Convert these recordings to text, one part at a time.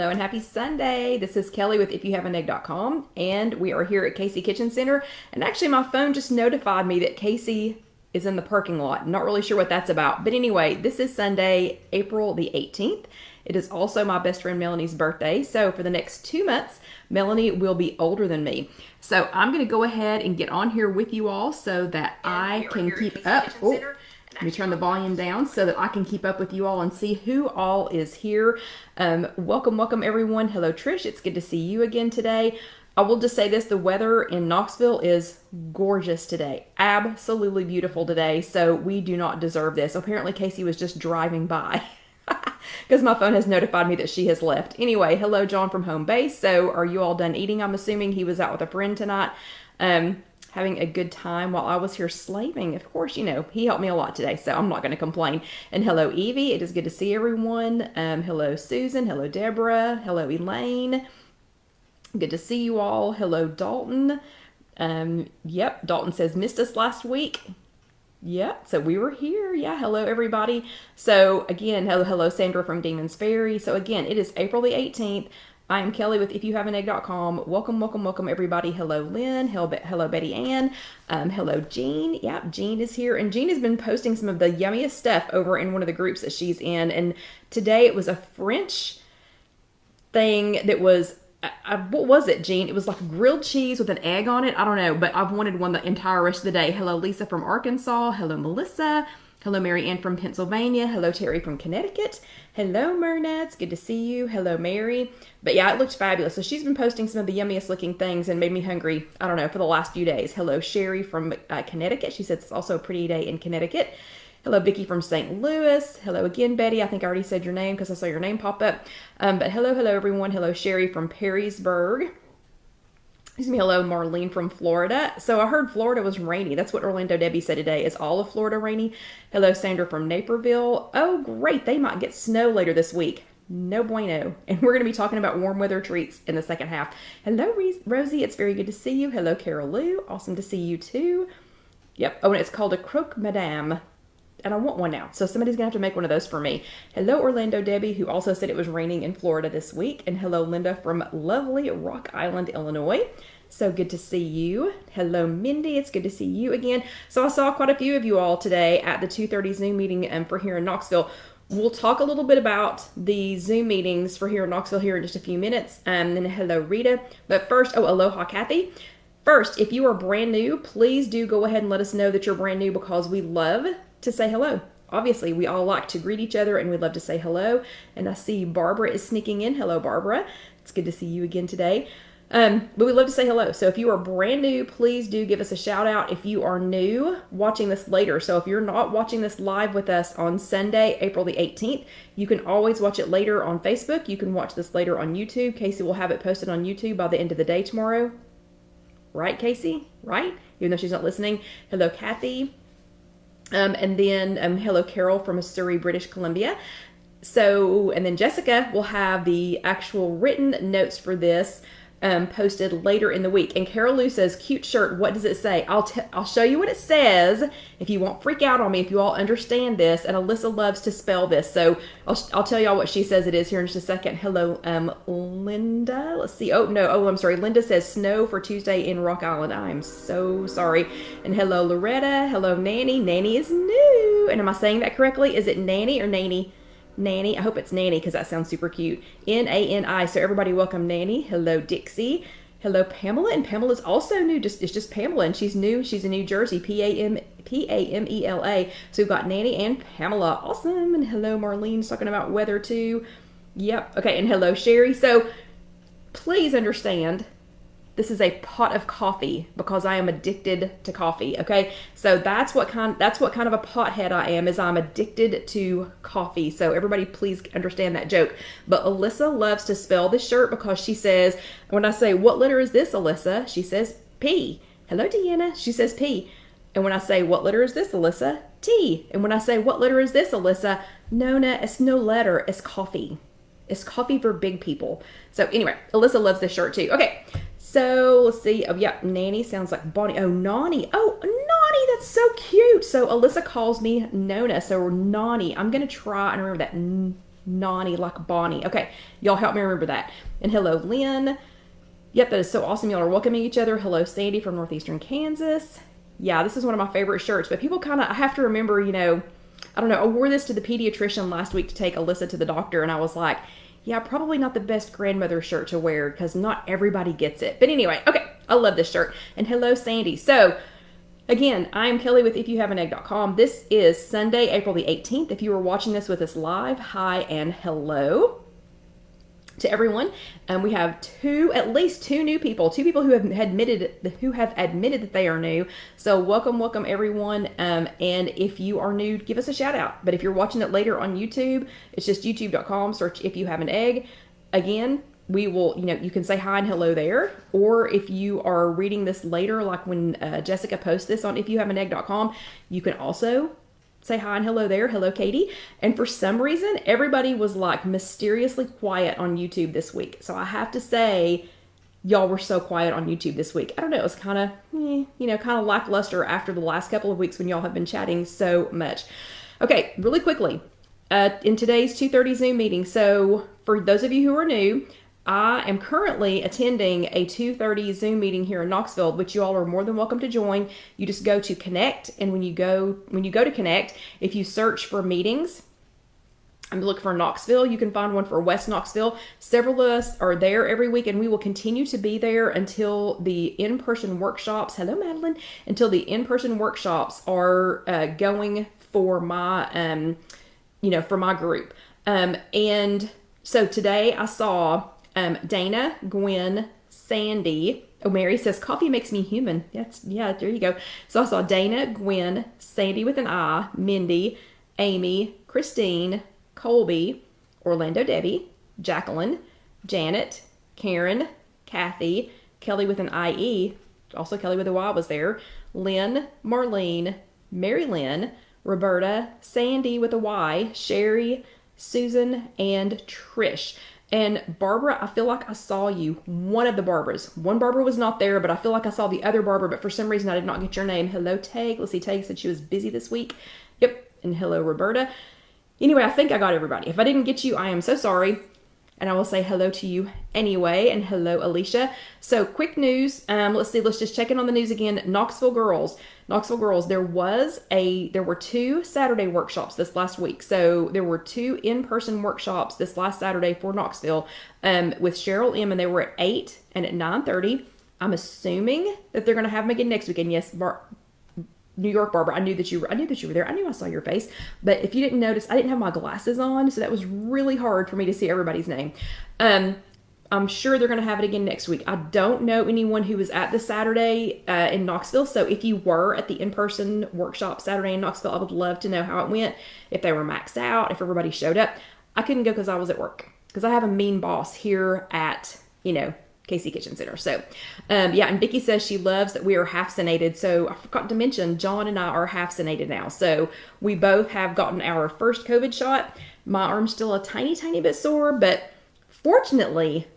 Hello and happy Sunday. This is Kelly with IfYouHaveAnEgg.com, and we are here at Casey Kitchen Center. And actually, my phone just notified me that Casey is in the parking lot. Not really sure what that's about. But anyway, this is Sunday, April the 18th. It is also my best friend Melanie's birthday. So for the next 2 months, Melanie will be older than me. So I'm going to go ahead and get on here with you all so that I can keep up. Let me turn the volume down so that I can keep up with you all and see who all is here. Welcome everyone. Hello Trish, it's good to see you again today. I will just say this, the weather in Knoxville is gorgeous today. Absolutely beautiful today, so we do not deserve this. Apparently Casey was just driving by because my phone has notified me that she has left. Anyway, hello John from home base. So are you all done eating? I'm assuming he was out with a friend tonight. Having a good time while I was here slaving. Of course, you know, he helped me a lot today, so I'm not going to complain. And hello, Evie. It is good to see everyone. Hello, Susan. Hello, Deborah. Hello, Elaine. Good to see you all. Hello, Dalton. Yep, Dalton says, missed us last week. Yeah, so we were here. Yeah, hello, everybody. So, again, hello, Sandra from Demon's Ferry. So, again, it is April the 18th. I am Kelly with IfYouHaveAnEgg.com. Welcome, everybody. Hello, Lynn. Hello, Betty Ann. Hello, Jean. Yep, Jean is here. And Jean has been posting some of the yummiest stuff over in one of the groups that she's in. And today it was a French thing that was, what was it, Jean? It was like grilled cheese with an egg on it. I don't know, but I've wanted one the entire rest of the day. Hello, Lisa from Arkansas. Hello, Melissa. Hello, Mary Ann from Pennsylvania. Hello, Terry from Connecticut. Hello, Myrna. It's good to see you. Hello, Mary. But yeah, it looked fabulous. So she's been posting some of the yummiest looking things and made me hungry, I don't know, for the last few days. Hello, Sherry from Connecticut. She said it's also a pretty day in Connecticut. Hello, Vicki from St. Louis. Hello again, Betty. I think I already said your name because I saw your name pop up. But hello, everyone. Hello, Sherry from Perrysburg. Excuse me, hello, Marlene from Florida. So I heard Florida was rainy. That's what Orlando Debbie said today. Is all of Florida rainy? Hello, Sandra from Naperville. Oh, great. They might get snow later this week. No bueno. And we're going to be talking about warm weather treats in the second half. Hello, Rosie. It's very good to see you. Hello, Carol Lou. Awesome to see you too. Yep. Oh, and it's called a croque madame. And I want one now. So somebody's going to have to make one of those for me. Hello, Orlando Debbie, who also said it was raining in Florida this week. And hello, Linda from lovely Rock Island, Illinois. So good to see you. Hello, Mindy. It's good to see you again. So I saw quite a few of you all today at the 2:30 Zoom meeting for here in Knoxville. We'll talk a little bit about the Zoom meetings for here in Knoxville here in just a few minutes. And then hello, Rita. But first, aloha, Kathy. First, if you are brand new, please do go ahead and let us know that you're brand new because we love to say hello. Obviously, we all like to greet each other and we love to say hello. And I see Barbara is sneaking in. Hello, Barbara. It's good to see you again today. But we love to say hello. So if you are brand new, please do give us a shout out if you are new watching this later. So if you're not watching this live with us on Sunday, April the 18th, you can always watch it later on Facebook. You can watch this later on YouTube. Casey will have it posted on YouTube by the end of the day tomorrow. Right, Casey? Right? Even though she's not listening. Hello, Kathy. And then hello, Carol from Surrey, British Columbia. So, and then Jessica will have the actual written notes for this posted later in the week. And Carol Lou says, cute shirt, what does it say? I'll show you what it says if you won't freak out on me, if you all understand this. And Alyssa loves to spell this. So I'll tell y'all what she says it is here in just a second. Hello, Linda. Let's see. I'm sorry. Linda says snow for Tuesday in Rock Island. I'm so sorry. And hello, Loretta. Hello, Nanny. Nanny is new. And am I saying that correctly? Is it Nanny or Nanny? Nanny. I hope it's Nanny because that sounds super cute. N-A-N-I. So everybody welcome Nanny. Hello, Dixie. Hello, Pamela. And Pamela's also new. It's just Pamela and she's new. She's in New Jersey. P-A-M-E-L-A. So we've got Nanny and Pamela. Awesome. And hello, Marlene's talking about weather too. Yep. Okay. And hello, Sherry. So please understand this is a pot of coffee because I am addicted to coffee. Okay. So that's what kind of a pothead I am, is I'm addicted to coffee. So everybody please understand that joke. But Alyssa loves to spell this shirt because she says, when I say, what letter is this, Alyssa? She says P. Hello, Deanna. She says P. And when I say, what letter is this, Alyssa? T. And when I say, what letter is this, Alyssa? Nona, it's no letter, it's coffee. It's coffee for big people. So anyway, Alyssa loves this shirt too. Okay. So let's see. Oh, yeah. Nanny sounds like Bonnie. Oh, Nani. Oh, Nani. That's so cute. So Alyssa calls me Nona. So Nani. I'm going to try and remember that. Nani, like Bonnie. Okay, y'all help me remember that. And hello, Lynn. Yep, that is so awesome. Y'all are welcoming each other. Hello, Sandy from Northeastern Kansas. Yeah, this is one of my favorite shirts, but people kind of, I have to remember, I don't know, I wore this to the pediatrician last week to take Alyssa to the doctor, and I was like, yeah, probably not the best grandmother shirt to wear because not everybody gets it. But anyway, okay, I love this shirt. And hello, Sandy. So, again, I am Kelly with IfYouHaveAnEgg.com. This is Sunday, April the 18th. If you are watching this with us live, hi and hello to everyone. We have at least two new people, two people who have admitted that they are new. So welcome everyone. And if you are new, give us a shout out. But if you're watching it later on YouTube, it's just youtube.com, search If You Have an Egg. Again, we will, you can say hi and hello there. Or if you are reading this later, like when Jessica posts this on IfYouHaveAnEgg.com, you can also say hi and hello there. Hello, Katie. And for some reason, everybody was like mysteriously quiet on YouTube this week. So I have to say, y'all were so quiet on YouTube this week. I don't know. It was kind of, kind of lackluster after the last couple of weeks when y'all have been chatting so much. Okay, really quickly, in today's 2:30 Zoom meeting. So for those of you who are new, I am currently attending a 2:30 Zoom meeting here in Knoxville, which you all are more than welcome to join. You just go to Connect, and when you go to Connect, if you search for meetings, I'm looking for Knoxville. You can find one for West Knoxville. Several of us are there every week, and we will continue to be there until the in-person workshops. Hello, Madeline. Until the in-person workshops are going for my, for my group. And so today I saw Dana, Gwen, Sandy. Oh, Mary says, coffee makes me human. Yeah, there you go. So I saw Dana, Gwen, Sandy with an I, Mindy, Amy, Christine, Colby, Orlando Debbie, Jacqueline, Janet, Karen, Kathy, Kelly with an IE, also Kelly with a Y was there, Lynn, Marlene, Mary Lynn, Roberta, Sandy with a Y, Sherry, Susan, and Trish. And Barbara, I feel like I saw you. One of the Barbaras. One Barbara was not there, but I feel like I saw the other Barbara, but for some reason I did not get your name. Hello, Tag. Let's see, Tag said she was busy this week. Yep. And hello, Roberta. Anyway, I think I got everybody. If I didn't get you, I am so sorry. And I will say hello to you anyway. And hello, Alicia. So quick news. Let's see. Let's just check in on the news again. Knoxville girls. There were 2 Saturday workshops this last week. So there were 2 in-person workshops this last Saturday for Knoxville with Cheryl M. And they were at 8 and at 9:30. I'm assuming that they're going to have them again next weekend. Yes, New York Barbara, I knew that you were there. I knew I saw your face. But if you didn't notice, I didn't have my glasses on, so that was really hard for me to see everybody's name. I'm sure they're going to have it again next week. I don't know anyone who was at the Saturday in Knoxville, so if you were at the in-person workshop Saturday in Knoxville, I would love to know how it went, if they were maxed out, if everybody showed up. I couldn't go because I was at work, because I have a mean boss here at, KC Kitchen Center. So, and Vicki says she loves that we are half vaccinated. So I forgot to mention, John and I are half vaccinated now. So we both have gotten our first COVID shot. My arm's still a tiny, tiny bit sore, but fortunately,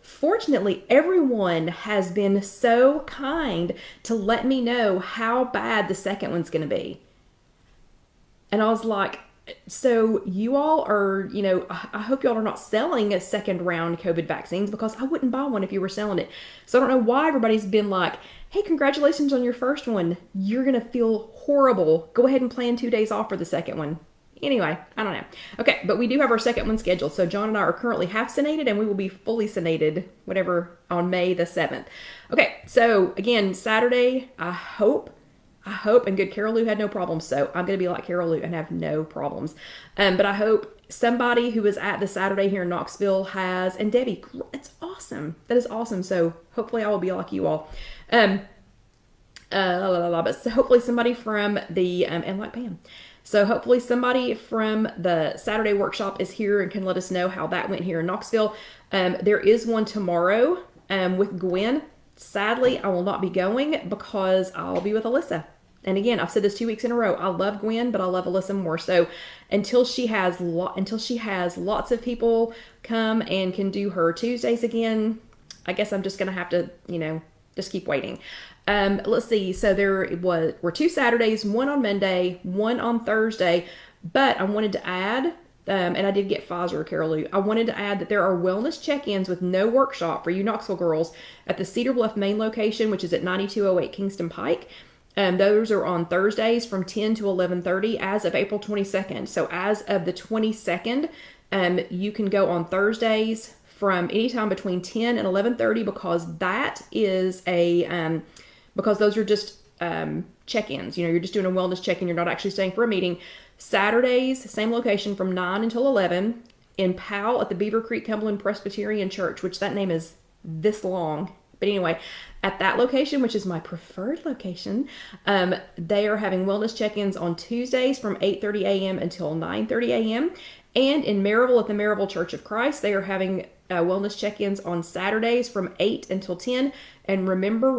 everyone has been so kind to let me know how bad the second one's going to be. And I was like, so you all are, I hope y'all are not selling a second round COVID vaccines, because I wouldn't buy one if you were selling it. So I don't know why everybody's been like, hey, congratulations on your first one. You're going to feel horrible. Go ahead and plan 2 days off for the second one. Anyway, I don't know. Okay, but we do have our second one scheduled. So John and I are currently half vaccinated, and we will be fully vaccinated, whatever, on May the 7th. Okay, so again, Saturday, I hope, and good, Carol Lou had no problems, so I'm going to be like Carol Lou and have no problems. But I hope somebody who was at the Saturday here in Knoxville has, and Debbie, it's awesome. That is awesome. So hopefully I will be like you all. But so hopefully somebody from the, and like Pam. So hopefully somebody from the Saturday workshop is here and can let us know how that went here in Knoxville. There is one tomorrow with Gwen. Sadly, I will not be going because I'll be with Alyssa. And again, I've said this 2 weeks in a row. I love Gwen, but I love Alyssa more. So until she has lots of people come and can do her Tuesdays again, I guess I'm just going to have to, just keep waiting. Let's see. So there were 2 Saturdays, one on Monday, one on Thursday. But I wanted to add and I did get Pfizer, Carol Lou. I wanted to add that there are wellness check-ins with no workshop for you Knoxville girls at the Cedar Bluff main location, which is at 9208 Kingston Pike. Those are on Thursdays from 10 to 11:30 as of April 22nd. So as of the 22nd, you can go on Thursdays from anytime between 10 and 11:30 because that is because those are just check-ins. You're just doing a wellness check-in. You're not actually staying for a meeting. Saturdays, same location from 9 until 11 in Powell at the Beaver Creek Cumberland Presbyterian Church, which that name is this long. But anyway, at that location, which is my preferred location, they are having wellness check-ins on Tuesdays from 8:30 a.m. until 9:30 a.m. And in Maryville at the Maryville Church of Christ, they are having wellness check-ins on Saturdays from 8 until 10. And remember,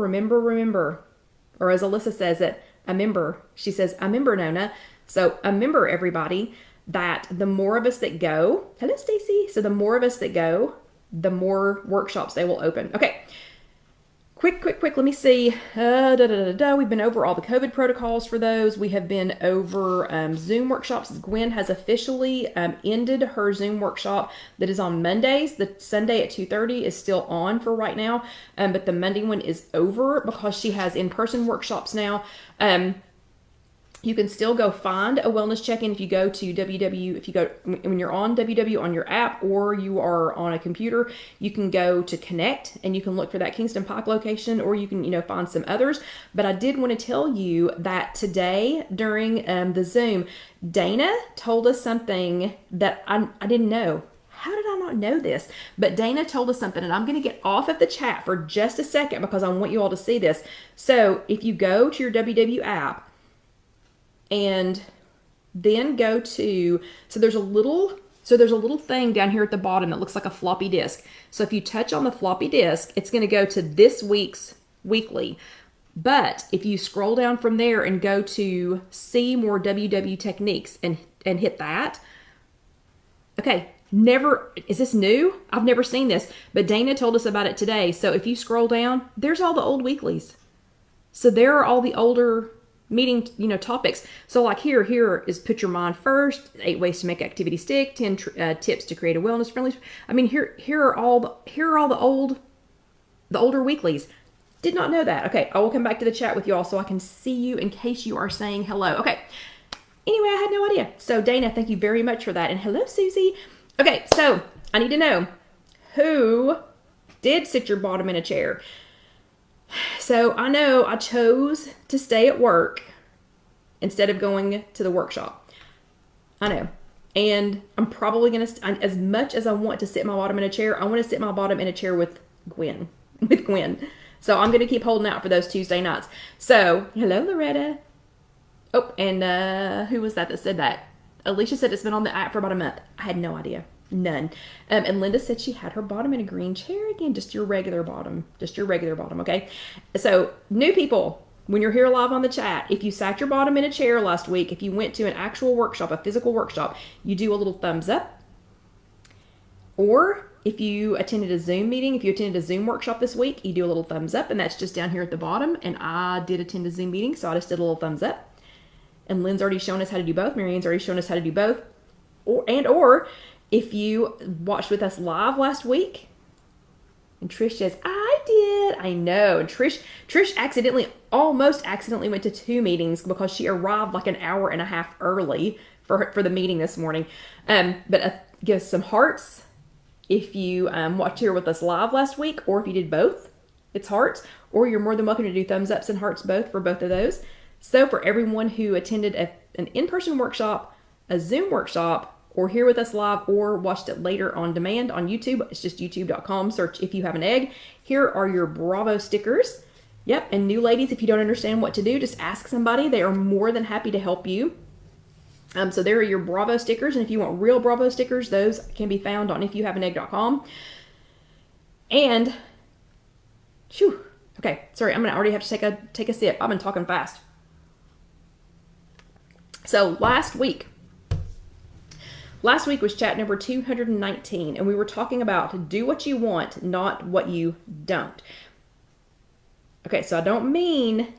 or as Alyssa says it, a member. She says, a member, Nona. So a member, everybody, that the more of us that go, hello, Stacy. So the more of us that go, the more workshops they will open. Okay. Quick. Let me see. We've been over all the COVID protocols for those. We have been over Zoom workshops. Gwen has officially ended her Zoom workshop that is on Mondays. The Sunday at 2:30 is still on for right now, but the Monday one is over because she has in-person workshops now. You can still go find a wellness check-in if you go to when you're on WW on your app or you are on a computer, you can go to Connect and you can look for that Kingston Pike location, or you can, find some others. But I did want to tell you that today during the Zoom, Dana told us something that I didn't know. How did I not know this? But Dana told us something, and I'm going to get off of the chat for just a second because I want you all to see this. So if you go to your WW app, and then go to, there's a little thing down here at the bottom that looks like a floppy disk. So if you touch on the floppy disk, it's going to go to this week's weekly. But if you scroll down from there and go to see more WW techniques and hit that. Okay. Is this new? I've never seen this, but Dana told us about it today. So if you scroll down, there's all the old weeklies. So there are all the older meeting, topics. So like here is put your mind first, 8 ways to make activity stick, 10 tips to create a wellness friendly. I mean, here are all the older weeklies. Did not know that. Okay. I will come back to the chat with you all so I can see you in case you are saying hello. Okay. Anyway, I had no idea. So Dana, thank you very much for that. And hello, Susie. Okay. So I need to know who did sit your bottom in a chair. So I know I chose to stay at work instead of going to the workshop. I know. And I'm probably going to, as much as I want to sit my bottom in a chair, I want to sit my bottom in a chair with Gwen. So I'm going to keep holding out for those Tuesday nights. So, hello, Loretta. Oh, and who was that said that? Alicia said it's been on the app for about a month. I had no idea. None. And Linda said she had her bottom in a green chair again, just your regular bottom, okay? So new people, when you're here live on the chat, if you sat your bottom in a chair last week, if you went to an actual workshop, a physical workshop, you do a little thumbs up. Or if you attended a Zoom meeting, if you attended a Zoom workshop this week, you do a little thumbs up, and that's just down here at the bottom. And I did attend a Zoom meeting, so I just did a little thumbs up. And Lynn's already shown us how to do both. Marianne's already shown us how to do both. Or if you watched with us live last week, and Trish says, I did. I know. And Trish almost accidentally went to 2 meetings because she arrived like an hour and a half early for the meeting this morning. But give us some hearts if you watched here with us live last week, or if you did both, it's hearts, or you're more than welcome to do thumbs ups and hearts both for both of those. So for everyone who attended an in-person workshop, a Zoom workshop, or here with us live, or watched it later on demand on YouTube, it's just youtube.com, search If You Have an Egg. Here are your Bravo stickers. Yep, and new ladies, if you don't understand what to do, just ask somebody. They are more than happy to help you. So there are your Bravo stickers, and if you want real Bravo stickers, those can be found on IfYouHaveAnEgg.com. And, okay, sorry, I'm gonna already have to take a sip. I've been talking fast. So last week was chat number 219, and we were talking about do what you want, not what you don't. Okay, so I don't mean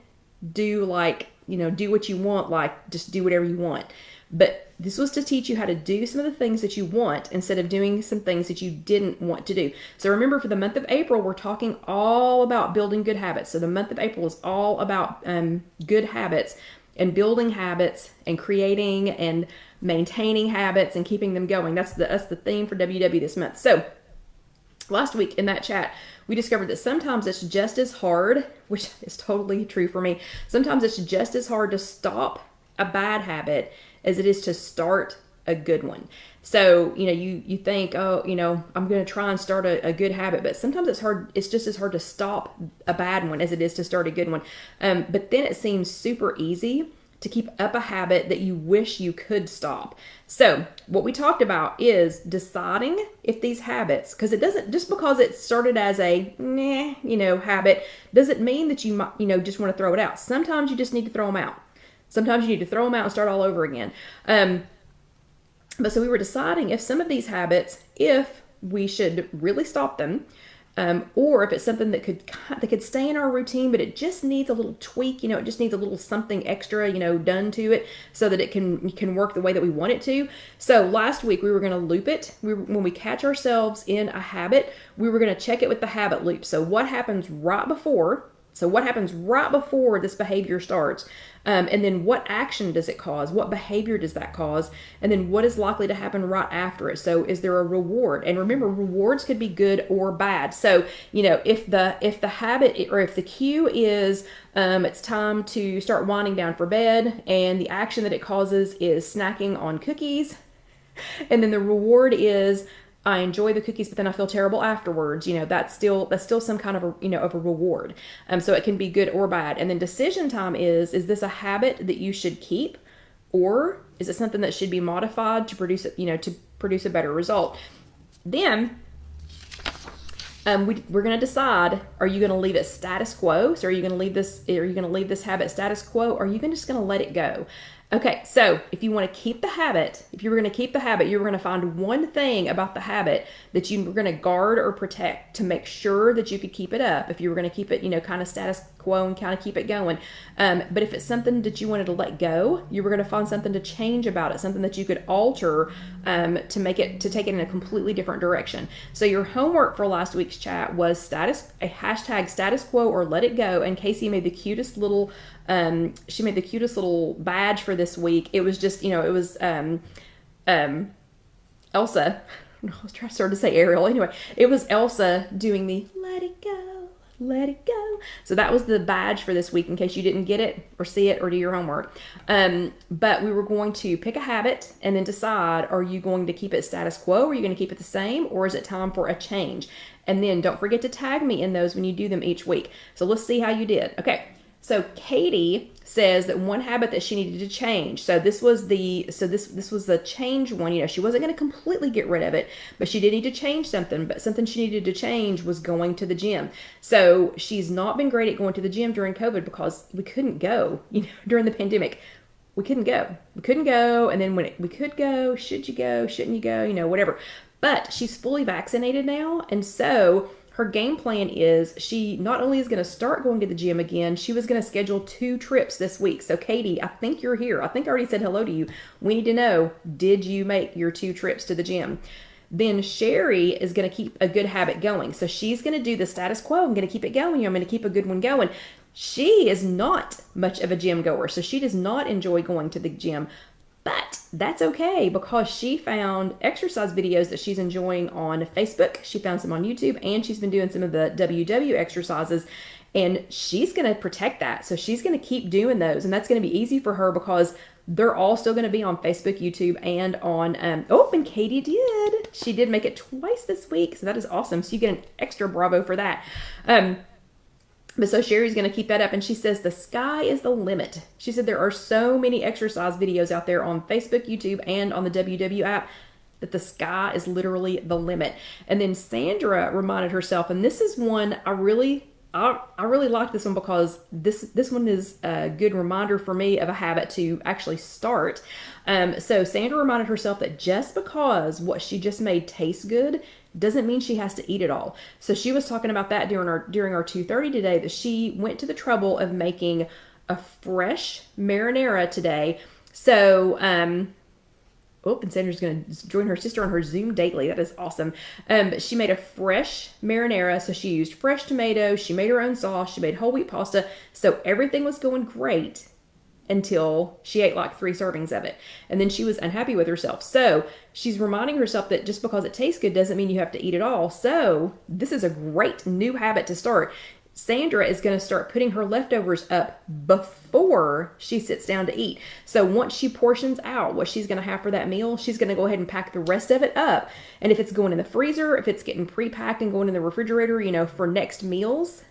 do like do what you want, like just do whatever you want. But this was to teach you how to do some of the things that you want instead of doing some things that you didn't want to do. So remember, for the month of April, we're talking all about building good habits. So the month of April is all about good habits and building habits and creating and maintaining habits and keeping them going. That's the theme for WW this month. So last week in that chat, we discovered that sometimes it's just as hard, which is totally true for me. Sometimes it's just as hard to stop a bad habit as it is to start a good one. So, you think, oh, I'm going to try and start a good habit, but sometimes it's hard. It's just as hard to stop a bad one as it is to start a good one. But then it seems super easy to keep up a habit that you wish you could stop. So what we talked about is deciding if these habits, because it doesn't, just because it started as a habit, doesn't mean that you might, just want to throw it out. Sometimes you just need to throw them out. Sometimes you need to throw them out and start all over again. But so we were deciding if some of these habits, if we should really stop them, or if it's something that could stay in our routine, but it just needs a little tweak. It just needs a little something extra, done to it so that it can work the way that we want it to. So last week we were going to loop it. When we catch ourselves in a habit, we were going to check it with the habit loop. So what happens right before? This behavior starts? And then what action does it cause? What behavior does that cause? And then what is likely to happen right after it? So is there a reward? And remember, rewards could be good or bad. So, if the habit, or if the cue is it's time to start winding down for bed, and the action that it causes is snacking on cookies, and then the reward is I enjoy the cookies, but then I feel terrible afterwards. That's still some kind of a reward. So it can be good or bad. And then decision time is this a habit that you should keep, or is it something that should be modified to produce a better result? Then we're going to decide: are you going to leave it status quo? So are you going to leave this habit status quo, or are you just going to let it go? Okay, so if you want to keep the habit, you were going to find one thing about the habit that you were going to guard or protect to make sure that you could keep it up. If you were going to keep it, kind of status quo and kind of keep it going. But if it's something that you wanted to let go, you were going to find something to change about it, something that you could alter to take it in a completely different direction. So your homework for last week's chat was a hashtag status quo or let it go. And Casey made the cutest little badge for this week. It was just, Elsa. I was trying to say Ariel. Anyway, it was Elsa doing the let it go, let it go. So that was the badge for this week, in case you didn't get it or see it or do your homework. But we were going to pick a habit and then decide, are you going to keep it status quo? Are you going to keep it the same? Or is it time for a change? And then don't forget to tag me in those when you do them each week. So let's see how you did. Okay. So Katie says that one habit that she needed to change. So this was the change one. She wasn't going to completely get rid of it, but she did need to change something. But something she needed to change was going to the gym. So she's not been great at going to the gym during COVID because we couldn't go. During the pandemic, we couldn't go. And then when we could go, should you go? Shouldn't you go? Whatever. But she's fully vaccinated now, and so her game plan is she not only is going to start going to the gym again, she was going to schedule 2 trips this week. So Katie, I think you're here. I think I already said hello to you. We need to know, did you make your 2 trips to the gym? Then Sherry is going to keep a good habit going. So she's going to do the status quo. I'm going to keep it going. I'm going to keep a good one going. She is not much of a gym goer, so she does not enjoy going to the gym. But that's okay, because she found exercise videos that she's enjoying on Facebook. She found some on YouTube, and she's been doing some of the WW exercises, and she's going to protect that. So she's going to keep doing those, and that's going to be easy for her because they're all still going to be on Facebook, YouTube, and on, and Katie did. She did make it twice this week, so that is awesome. So you get an extra bravo for that. But so Sherry's going to keep that up, and she says the sky is the limit. She said there are so many exercise videos out there on Facebook, YouTube, and on the WW app that the sky is literally the limit. And then Sandra reminded herself, and this is one I really like this one, because this one is a good reminder for me of a habit to actually start. So Sandra reminded herself that just because what she just made tastes good doesn't mean she has to eat it all. So she was talking about that during our 2:30 today, that she went to the trouble of making a fresh marinara today. So, oh, and Sandra's going to join her sister on her Zoom daily. That is awesome. She made a fresh marinara. So she used fresh tomatoes. She made her own sauce. She made whole wheat pasta. So everything was going great until she ate like 3 servings of it. And then she was unhappy with herself. So she's reminding herself that just because it tastes good doesn't mean you have to eat it all. So this is a great new habit to start. Sandra is going to start putting her leftovers up before she sits down to eat. So once she portions out what she's going to have for that meal, she's going to go ahead and pack the rest of it up. And if it's going in the freezer, if it's getting pre-packed and going in the refrigerator, for next meals,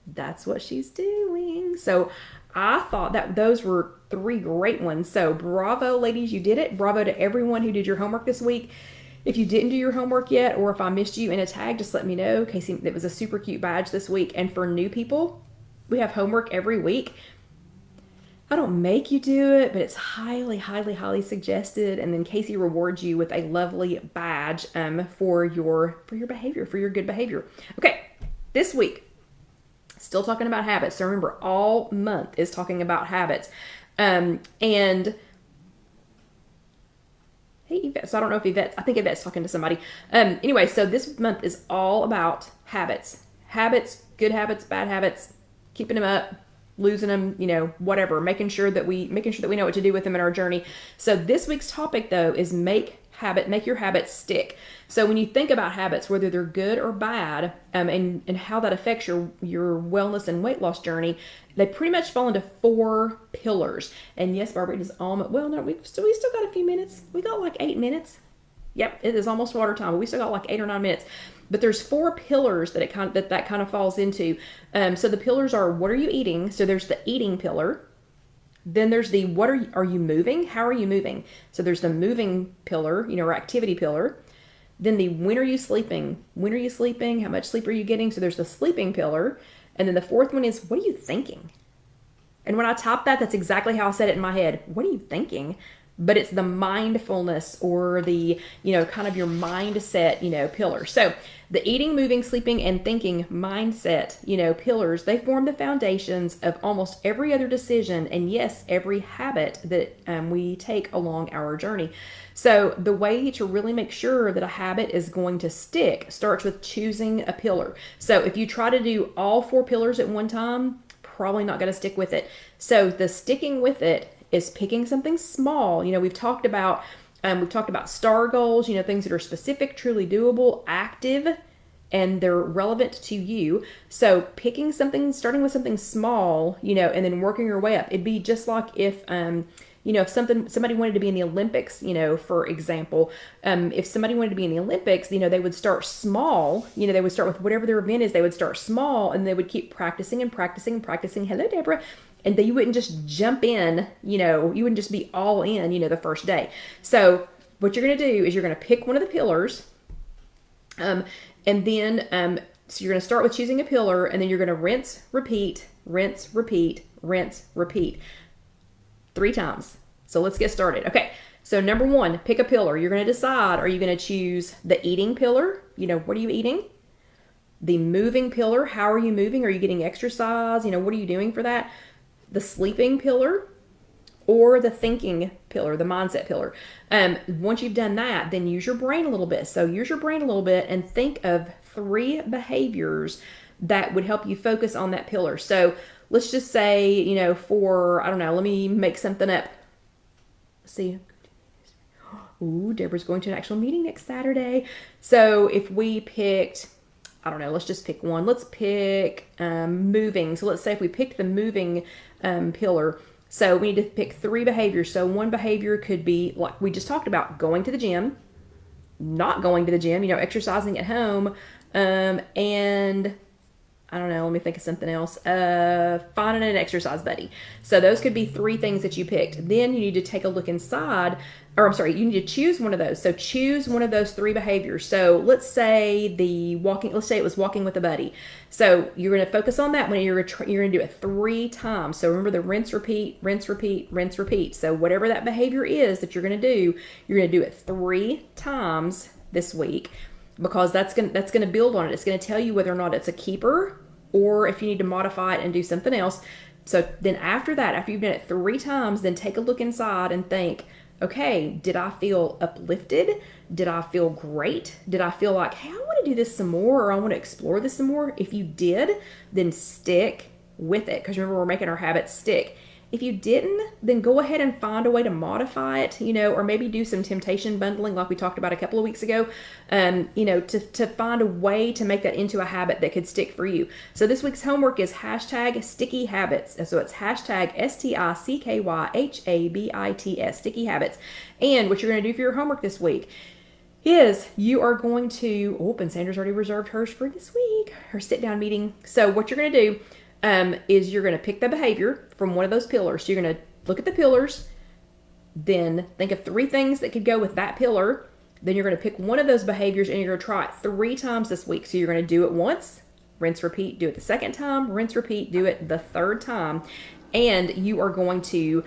that's what she's doing. So I thought that those were 3 great ones. So bravo, ladies, you did it. Bravo to everyone who did your homework this week. If you didn't do your homework yet, or if I missed you in a tag, just let me know. Casey, it was a super cute badge this week. And for new people, we have homework every week. I don't make you do it, but it's highly, highly, highly suggested. And then Casey rewards you with a lovely badge for your behavior, for your good behavior. Okay, this week, still talking about habits. So remember, all month is talking about habits. And hey, Yvette. So I don't know if I think Yvette's talking to somebody. Anyway, so this month is all about habits. Habits, good habits, bad habits, keeping them up, losing them, whatever, making sure that we know what to do with them in our journey. So this week's topic though is make your habits stick. So when you think about habits, whether they're good or bad, and how that affects your wellness and weight loss journey, they pretty much fall into 4 pillars. And yes, Barbara, it is almost, well, no, we still got a few minutes. We got like 8 minutes. Yep, it is almost water time, but we still got like 8 or 9 minutes. But there's 4 pillars that that kind of falls into. So the pillars are, what are you eating? So there's the eating pillar. Then there's the, are you moving? How are you moving? So there's the moving pillar, or activity pillar. Then the, when are you sleeping? When are you sleeping? How much sleep are you getting? So there's the sleeping pillar. And then the 4th one is, what are you thinking? And when I typed that, that's exactly how I said it in my head. What are you thinking? But it's the mindfulness, or the, kind of your mindset, pillar. So the eating, moving, sleeping, and thinking mindset, pillars, they form the foundations of almost every other decision, and yes, every habit that we take along our journey. So the way to really make sure that a habit is going to stick starts with choosing a pillar. So if you try to do all 4 pillars at one time, probably not going to stick with it. So the sticking with it is picking something small. We've talked about STAR goals, things that are specific, truly doable, active, and they're relevant to you. So picking something, starting with something small, and then working your way up. It'd be just like if, if somebody wanted to be in the Olympics, for example, if somebody wanted to be in the Olympics, they would start small, they would start with whatever their event is, they would start small, and they would keep practicing and practicing and practicing. Hello, Deborah. And then you wouldn't just jump in, you wouldn't just be all in, the first day. So what you're going to do is you're going to pick one of the pillars, and then, so you're going to start with choosing a pillar, and then you're going to rinse, repeat, rinse, repeat, rinse, repeat 3 times. So let's get started. Okay. So number 1, pick a pillar. You're going to decide, are you going to choose the eating pillar? What are you eating? The moving pillar. How are you moving? Are you getting exercise? What are you doing for that? The sleeping pillar, or the thinking pillar, the mindset pillar. Once you've done that, then use your brain a little bit. So use your brain a little bit and think of 3 behaviors that would help you focus on that pillar. So let's just say, for, I don't know, let me make something up. Let's see. Ooh, Deborah's going to an actual meeting next Saturday. So if we picked, I don't know, let's just pick one. Let's pick moving. So let's say if we picked the moving pillar, so we need to pick 3 behaviors. So one behavior could be, like we just talked about, going to the gym, not going to the gym, exercising at home, and I don't know, let me think of something else. Finding an exercise buddy. So those could be 3 things that you picked. Then you need to take a look inside, you need to choose one of those. So choose one of those 3 behaviors. So let's say it was walking with a buddy. So you're going to focus on that when you're going to do it 3 times. So remember the rinse, repeat, rinse, repeat, rinse, repeat. So whatever that behavior is that you're going to do, you're going to do it 3 times this week, because that's going to build on it. It's going to tell you whether or not it's a keeper, or if you need to modify it and do something else. So then after that, after you've done it 3 times, then take a look inside and think, okay, did I feel uplifted? Did I feel great? Did I feel like, hey, I want to do this some more, or I want to explore this some more? If you did, then stick with it. Because remember, we're making our habits stick. If you didn't, then go ahead and find a way to modify it, or maybe do some temptation bundling like we talked about a couple of weeks ago, to find a way to make that into a habit that could stick for you. So this week's homework is hashtag sticky habits. So it's hashtag STICKYHABITS, sticky habits. And what you're going to do for your homework this week is you are going to, and Sandra's already reserved hers for this week, her sit down meeting. So what you're going to do is you're going to pick the behavior from one of those pillars. So you're going to look at the pillars, then think of 3 things that could go with that pillar. Then you're going to pick one of those behaviors and you're going to try it 3 times this week. So you're going to do it once, rinse, repeat, do it the second time, rinse, repeat, do it the 3rd time. And you are going to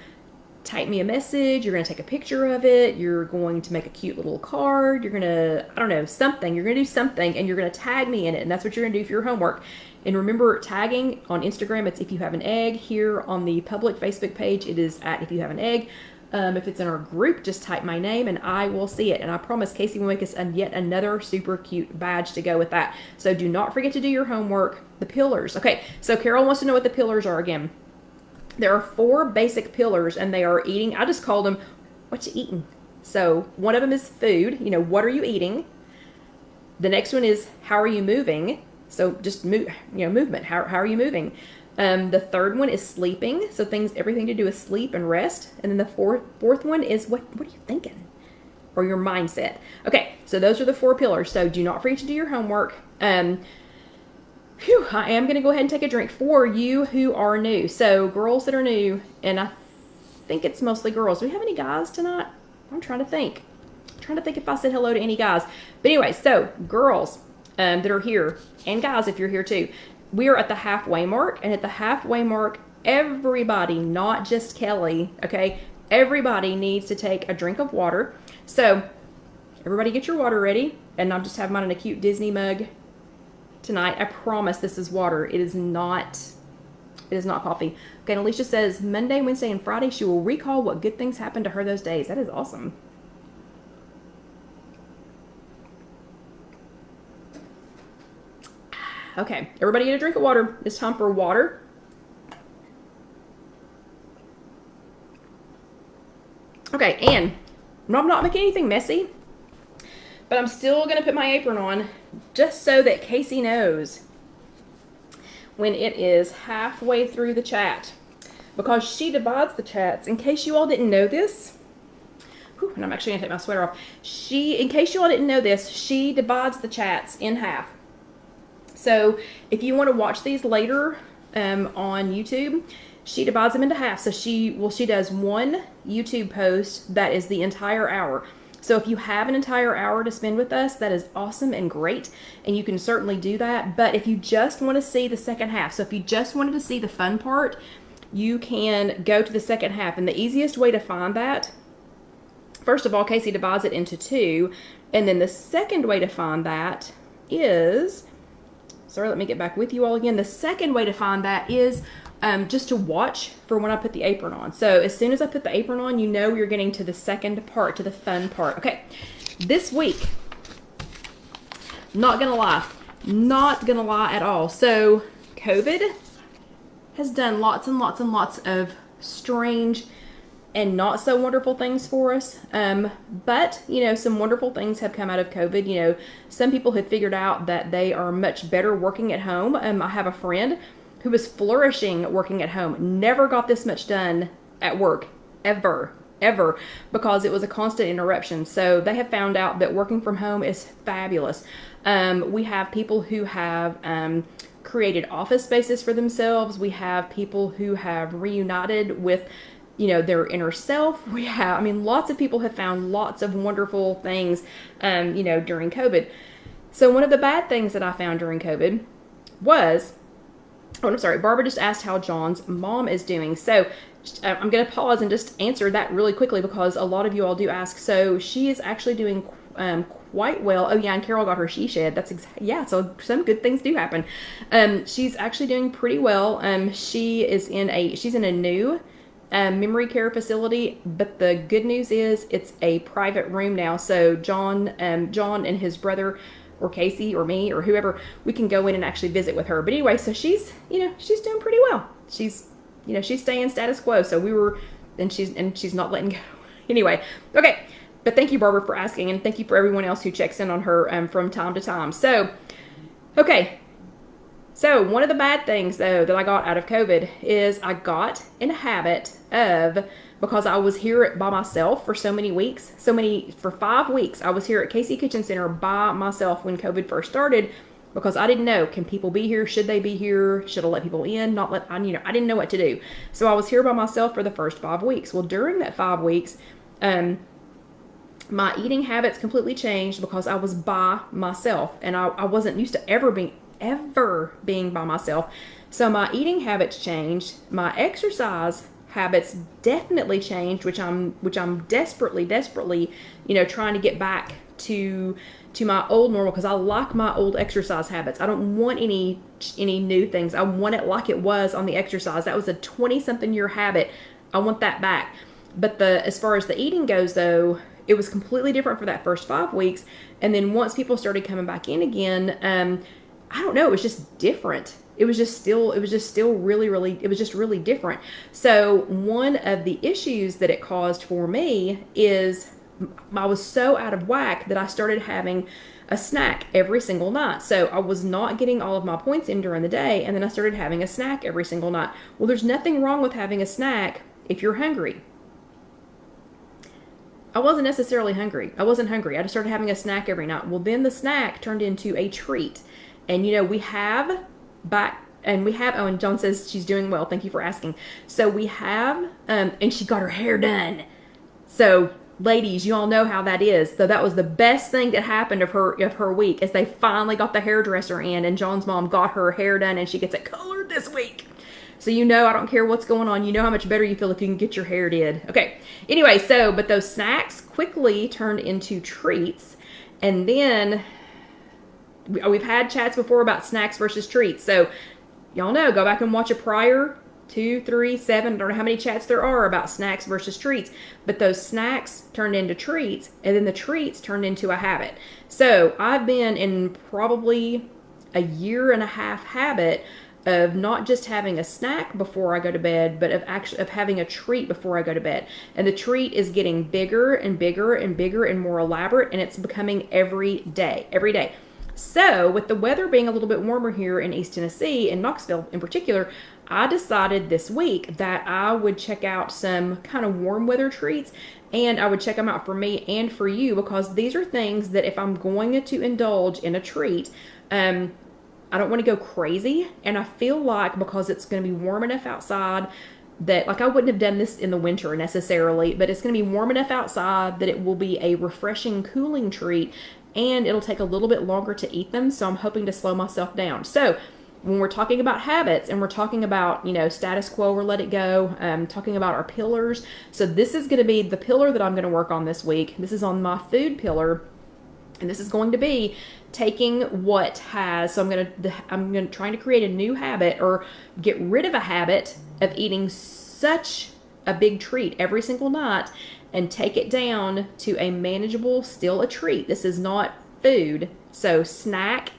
type me a message. You're going to take a picture of it. You're going to make a cute little card. You're going to, something. You're going to do something and you're going to tag me in it. And that's what you're going to do for your homework. And remember, tagging on Instagram, it's If You Have an Egg. Here on the public Facebook page, it is at If You Have an Egg. If it's in our group, just type my name and I will see it. And I promise Casey will make us yet another super cute badge to go with that. So do not forget to do your homework. The pillars. Okay, so Carol wants to know what the pillars are again. There are 4 basic pillars and they are eating. I just called them, what you eating? So one of them is food. What are you eating? The next one is, how are you moving? So just movement. How are you moving? The 3rd one is sleeping. So everything to do with sleep and rest. And then the fourth one is what are you thinking? Or your mindset. Okay, so those are the 4 pillars. So do not forget to do your homework. I am going to go ahead and take a drink for you who are new. So girls that are new, and I think it's mostly girls. Do we have any guys tonight? I'm trying to think. If I said hello to any guys. But anyway, so girls that are here, and guys if you're here too, we are at the halfway mark. And at the halfway mark, everybody, not just Kelly, okay, everybody needs to take a drink of water. So everybody get your water ready. And I'll just have mine in a cute Disney mug tonight. I promise this is water. It is not coffee. Okay, and Alicia says Monday, Wednesday, and Friday she will recall what good things happened to her those days. That is awesome. Okay, everybody get a drink of water. It's time for water. Okay, and I'm not making anything messy, but I'm still going to put my apron on just so that Casey knows when it is halfway through the chat, because she divides the chats. In case you all didn't know this, and I'm actually going to take my sweater off. In case you all didn't know this, she divides the chats in half. So if you want to watch these later on YouTube, she divides them into half. So she does one YouTube post that is the entire hour. So if you have an entire hour to spend with us, that is awesome and great, and you can certainly do that. But if you just want to see the second half, so if you just wanted to see the fun part, you can go to the second half. And the easiest way to find that, first of all, Casey divides it into 2. And then the second way to find that is, sorry, let me get back with you all again. The second way to find that is just to watch for when I put the apron on. So as soon as I put the apron on, you're getting to the second part, to the fun part. Okay, this week, not gonna lie at all. So COVID has done lots and lots and lots of strange and not so wonderful things for us. But, some wonderful things have come out of COVID. Some people have figured out that they are much better working at home. I have a friend who was flourishing working at home, never got this much done at work, ever, because it was a constant interruption. So they have found out that working from home is fabulous. We have people who have created office spaces for themselves. We have people who have reunited with their inner self. Lots of people have found lots of wonderful things, during COVID. So one of the bad things that I found during COVID was, Barbara just asked how John's mom is doing. So I'm going to pause and just answer that really quickly because a lot of you all do ask. So she is actually doing quite well. Oh yeah, and Carol got her she shed. Yeah, so some good things do happen. She's actually doing pretty well. She's in a new memory care facility, but the good news is it's a private room now. So John and his brother, or Casey or me or whoever, we can go in and actually visit with her. But anyway, so she's doing pretty well. She's staying status quo. So she's not letting go. Anyway, okay. But thank you, Barbara, for asking, and thank you for everyone else who checks in on her from time to time. So, okay. So one of the bad things, though, that I got out of COVID is I got in a habit of, because I was here by myself for so many weeks, for 5 weeks, I was here at Casey Kitchen Center by myself when COVID first started, because I didn't know, can people be here? Should they be here? Should I let people in? I didn't know what to do. So I was here by myself for the first 5 weeks. Well, during that 5 weeks, my eating habits completely changed because I was by myself, and I wasn't used to ever being by myself. So my eating habits changed. My exercise habits definitely changed, which I'm desperately, trying to get back to my old normal, because I like my old exercise habits. I don't want any new things. I want it like it was on the exercise. That was a 20-something year habit. I want that back. But as far as the eating goes, though, it was completely different for that first 5 weeks. And then once people started coming back in again, I don't know, it was just different. It was just really different. So one of the issues that it caused for me is I was so out of whack that I started having a snack every single night. So I was not getting all of my points in during the day, and then I started having a snack every single night. Well, there's nothing wrong with having a snack if you're hungry. I wasn't necessarily hungry. I wasn't hungry. I just started having a snack every night. Well, then the snack turned into a treat. And, and John says she's doing well. Thank you for asking. So we have, and she got her hair done. So ladies, you all know how that is. So that was the best thing that happened of her week, is they finally got the hairdresser in, and John's mom got her hair done, and she gets it colored this week. So I don't care what's going on. You know how much better you feel if you can get your hair did. Okay. Anyway, but those snacks quickly turned into treats. And then we've had chats before about snacks versus treats. So y'all know, go back and watch a prior 2, 3, 7, I don't know how many chats there are about snacks versus treats. But those snacks turned into treats, and then the treats turned into a habit. So I've been in probably a 1.5 year habit of not just having a snack before I go to bed, but of having a treat before I go to bed. And the treat is getting bigger and bigger and bigger and more elaborate, and it's becoming every day. So with the weather being a little bit warmer here in East Tennessee, in Knoxville in particular, I decided this week that I would check out some kind of warm weather treats, and I would check them out for me and for you, because these are things that if I'm going to indulge in a treat, I don't want to go crazy, and I feel like because it's going to be warm enough outside that, I wouldn't have done this in the winter necessarily, but it's going to be warm enough outside that it will be a refreshing, cooling treat, and it'll take a little bit longer to eat them, so I'm hoping to slow myself down. So when we're talking about habits, and we're talking about, status quo or let it go, talking about our pillars, so this is going to be the pillar that I'm going to work on this week. This is on my food pillar. And this is going to be taking what has, so I'm trying to create a new habit, or get rid of a habit of eating such a big treat every single night, and take it down to a manageable, still a treat. This is not food. So a snack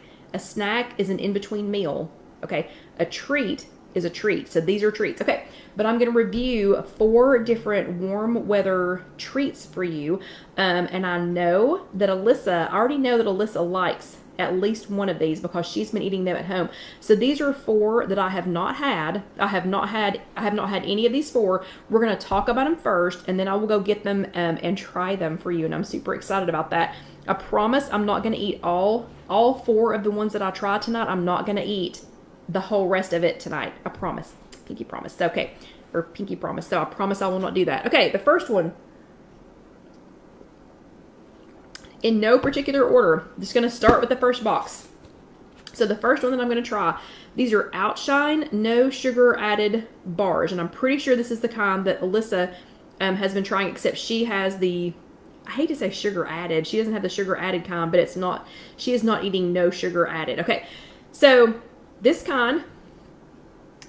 is an in-between meal. Okay. A treat is a treat. So these are treats. Okay. But I'm going to review 4 different warm weather treats for you. And I already know that Alyssa likes at least one of these, because she's been eating them at home. So these are 4 that I have not had. I have not had any of these 4. We're going to talk about them first, and then I will go get them and try them for you. And I'm super excited about that. I promise I'm not going to eat all 4 of the ones that I tried tonight. I'm not going to eat the whole rest of it tonight. I promise. Pinky promise. Okay. Or pinky promise. So I promise I will not do that. Okay. The first one, in no particular order, I'm just going to start with the first box. So the first one that I'm going to try, these are Outshine no sugar added bars. And I'm pretty sure this is the kind that Alyssa has been trying, except she has I hate to say sugar added. She doesn't have the sugar added kind, but it's not, she is not eating no sugar added. Okay, so this kind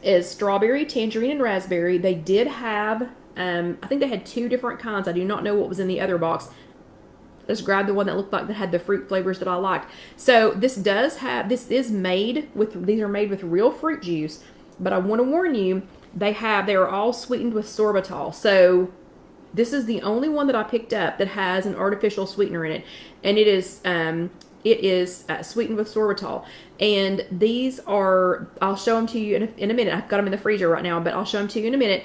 is strawberry, tangerine, and raspberry. They did have, I think they had 2 different kinds. I do not know what was in the other box. Just grabbed the one that looked like that had the fruit flavors that I liked. So this is made with, these are made with real fruit juice, but I want to warn you, they are all sweetened with sorbitol. So this is the only one that I picked up that has an artificial sweetener in it, and it is sweetened with sorbitol. And these are, I'll show them to you in a minute. I've got them in the freezer right now, but I'll show them to you in a minute.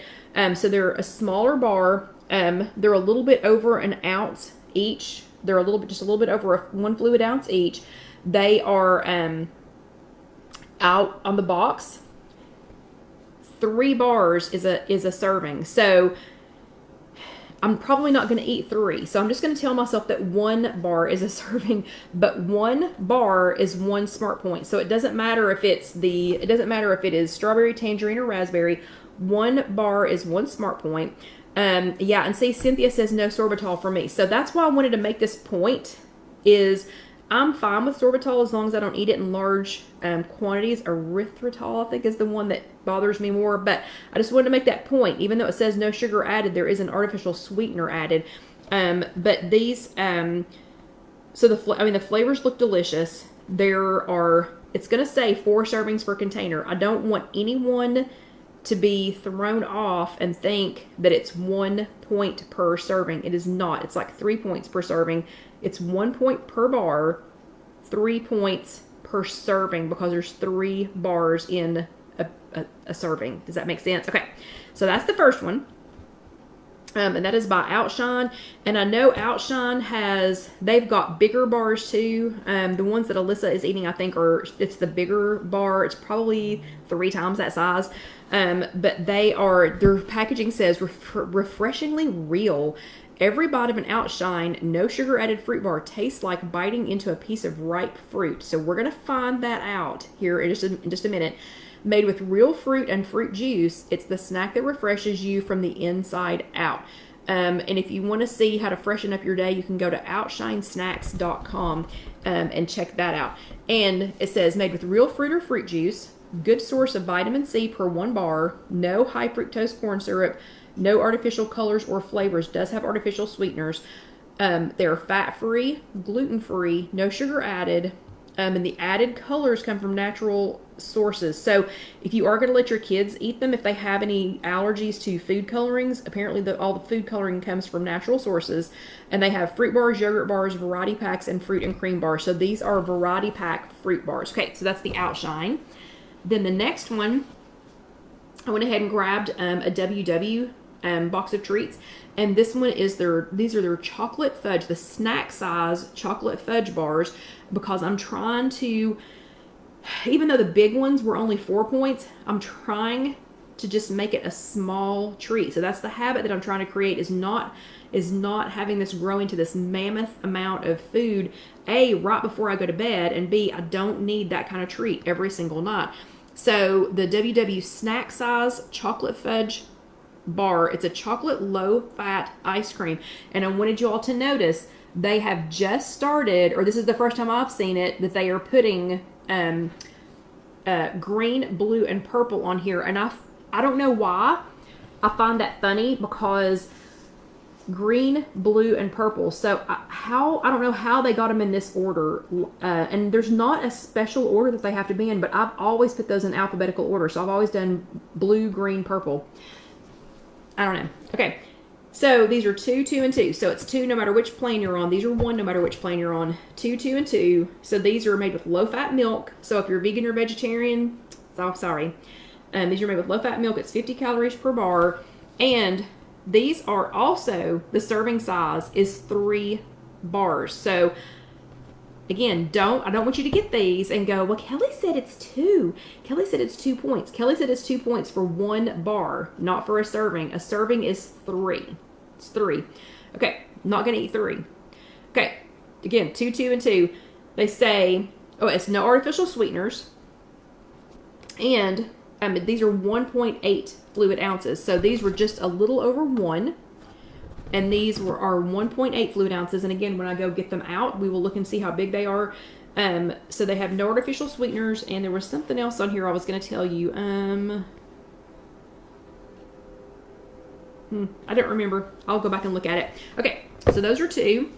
So they're a smaller bar. They're a little bit over an ounce each. They're just a little bit over 1 fluid ounce each. They are out on the box. 3 bars is a serving. So I'm probably not going to eat 3. So I'm just going to tell myself that 1 bar is a serving, but 1 bar is 1 smart point. So it doesn't matter if it is strawberry, tangerine, or raspberry. 1 bar is 1 smart point. Yeah, and see, Cynthia says no sorbitol for me. So that's why I wanted to make this point, is I'm fine with sorbitol as long as I don't eat it in large quantities. Erythritol, I think, is the one that bothers me more. But I just wanted to make that point. Even though it says no sugar added, there is an artificial sweetener added. But these, so the flavors look delicious. It's going to say 4 servings per container. I don't want anyone to be thrown off and think that it's 1 point per serving. It is not. It's like 3 points per serving. It's 1 point per bar, 3 points per serving, because there's 3 bars in a serving. Does that make sense? Okay, so that's the first one. And that is by Outshine. And I know Outshine they've got bigger bars too. The ones that Alyssa is eating, I think, it's the bigger bar. It's probably 3 times that size. But their packaging says refreshingly real. Every bite of an Outshine, no sugar added fruit bar tastes like biting into a piece of ripe fruit. So we're going to find that out here in just a minute. Made with real fruit and fruit juice, it's the snack that refreshes you from the inside out. And if you want to see how to freshen up your day, you can go to outshinesnacks.com and check that out. And it says made with real fruit or fruit juice, good source of vitamin C per 1 bar, no high fructose corn syrup, no artificial colors or flavors, does have artificial sweeteners. They're fat-free, gluten-free, no sugar added, and the added colors come from natural sources. So if you are going to let your kids eat them, if they have any allergies to food colorings, apparently all the food coloring comes from natural sources. And they have fruit bars, yogurt bars, variety packs, and fruit and cream bars. So these are variety pack fruit bars. Okay, so that's the Outshine. Then the next one, I went ahead and grabbed a WW box of treats, and this one is these are their chocolate fudge, the snack size chocolate fudge bars, because I'm trying to, even though the big ones were only 4 points, I'm trying to just make it a small treat. So that's the habit that I'm trying to create, is not having this grow into this mammoth amount of food, A, right before I go to bed, and B, I don't need that kind of treat every single night. So the WW snack size chocolate fudge bar, it's a chocolate low-fat ice cream. And I wanted you all to notice they have just started, or this is the first time I've seen it, that they are putting green, blue, and purple on here. And I don't know why. I find that funny, because green, blue, and purple. So I don't know how they got them in this order. And there's not a special order that they have to be in, but I've always put those in alphabetical order. So I've always done blue, green, purple. I don't know. Okay. So these are 2, 2, and 2. So it's 2 no matter which plane you're on. These are 1 no matter which plane you're on. 2, 2, and 2. So these are made with low-fat milk. So if you're vegan or vegetarian, oh, sorry. These are made with low-fat milk. It's 50 calories per bar. And these are also, the serving size is 3 bars. So again, I don't want you to get these and go, well, Kelly said it's 2. Kelly said it's 2 points. Kelly said it's 2 points for 1 bar, not for a serving. A serving is 3. It's 3. Okay, not going to eat 3. Okay, again, 2, 2, and 2. They say, oh, it's no artificial sweeteners. And these are 1.8 fluid ounces. So these were just a little over 1. And these are 1.8 fluid ounces. And again, when I go get them out, we will look and see how big they are. So they have no artificial sweeteners. And there was something else on here I was going to tell you. I don't remember. I'll go back and look at it. Okay, so those are 2.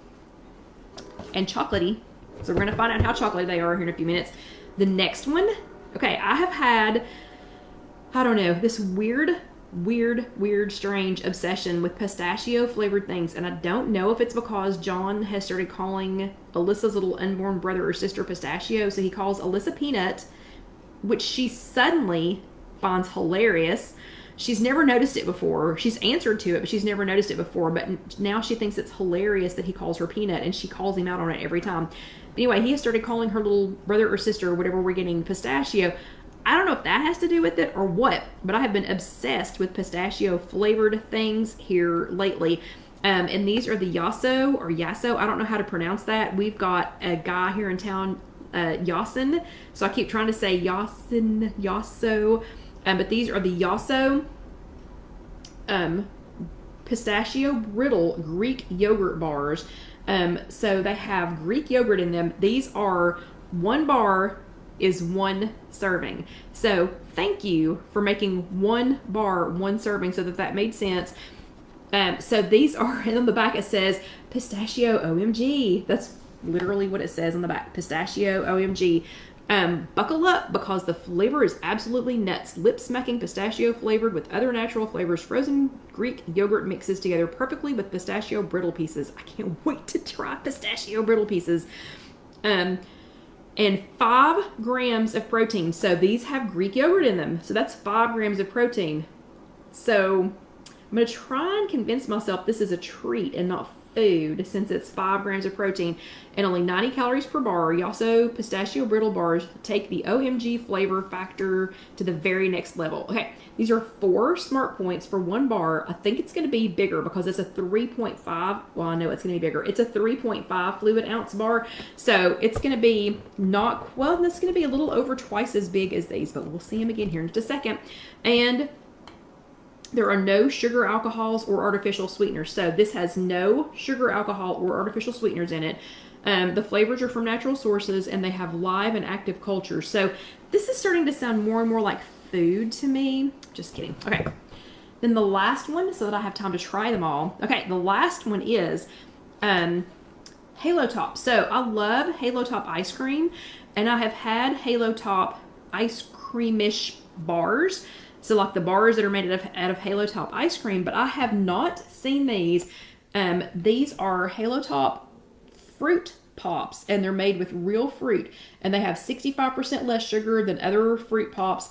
And chocolatey. So we're going to find out how chocolatey they are here in a few minutes. The next one, okay, I have had, I don't know, this weird, strange obsession with pistachio flavored things. And I don't know if it's because John has started calling Alyssa's little unborn brother or sister Pistachio. So he calls Alyssa Peanut, which she suddenly finds hilarious. She's never noticed it before. She's answered to it, but she's never noticed it before. But now she thinks it's hilarious that he calls her Peanut, and she calls him out on it every time. Anyway, he has started calling her little brother or sister, or whatever we're getting, Pistachio. I don't know if that has to do with it or what, but I have been obsessed with pistachio flavored things here lately. And these are the Yaso or Yaso. I don't know how to pronounce that. We've got a guy here in town, Yasin. So I keep trying to say Yasin, Yaso. But these are the Yaso Pistachio Brittle Greek yogurt bars. So they have Greek yogurt in them. These are 1 bar is 1 serving. So thank you for making 1 bar 1 serving so that made sense. So these are, and on the back it says Pistachio OMG. That's literally what it says on the back. Pistachio OMG. Buckle up because the flavor is absolutely nuts. Lip-smacking pistachio flavored with other natural flavors. Frozen Greek yogurt mixes together perfectly with pistachio brittle pieces. I can't wait to try pistachio brittle pieces. And 5 grams of protein. So these have Greek yogurt in them. So that's 5 grams of protein. So I'm going to try and convince myself this is a treat and not food, since it's 5 grams of protein and only 90 calories per bar. Yaso Pistachio Brittle bars take the OMG flavor factor to the very next level. Okay, these are 4 smart points for 1 bar. I think it's going to be bigger because it's a 3.5. Well, I know it's going to be bigger. It's a 3.5 fluid ounce bar. So it's going to be not, well, that's going to be a little over twice as big as these, but we'll see them again here in just a second. And there are no sugar, alcohols, or artificial sweeteners. So this has no sugar, alcohol, or artificial sweeteners in it. The flavors are from natural sources, and they have live and active cultures. So this is starting to sound more and more like food to me. Just kidding. Okay. Then the last one, so that I have time to try them all. Okay, the last one is Halo Top. So I love Halo Top ice cream, and I have had Halo Top ice creamish bars. So like the bars that are made out of Halo Top ice cream, but I have not seen these. These are Halo Top fruit pops, and they're made with real fruit, and they have 65% less sugar than other fruit pops.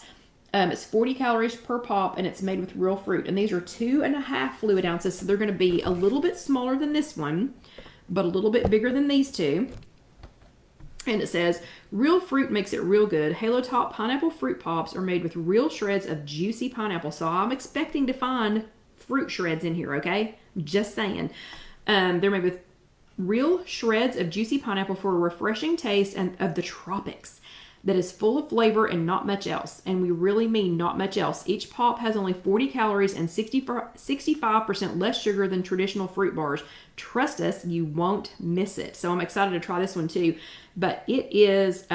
It's 40 calories per pop, and it's made with real fruit. And these are 2.5 fluid ounces, so they're going to be a little bit smaller than this one, but a little bit bigger than these two. And it says, real fruit makes it real good. Halo Top pineapple fruit pops are made with real shreds of juicy pineapple. So I'm expecting to find fruit shreds in here, okay? Just saying. They're made with real shreds of juicy pineapple for a refreshing taste and of the tropics that is full of flavor and not much else. And we really mean not much else. Each pop has only 40 calories and 65% less sugar than traditional fruit bars. Trust us, you won't miss it. So I'm excited to try this one too. But it is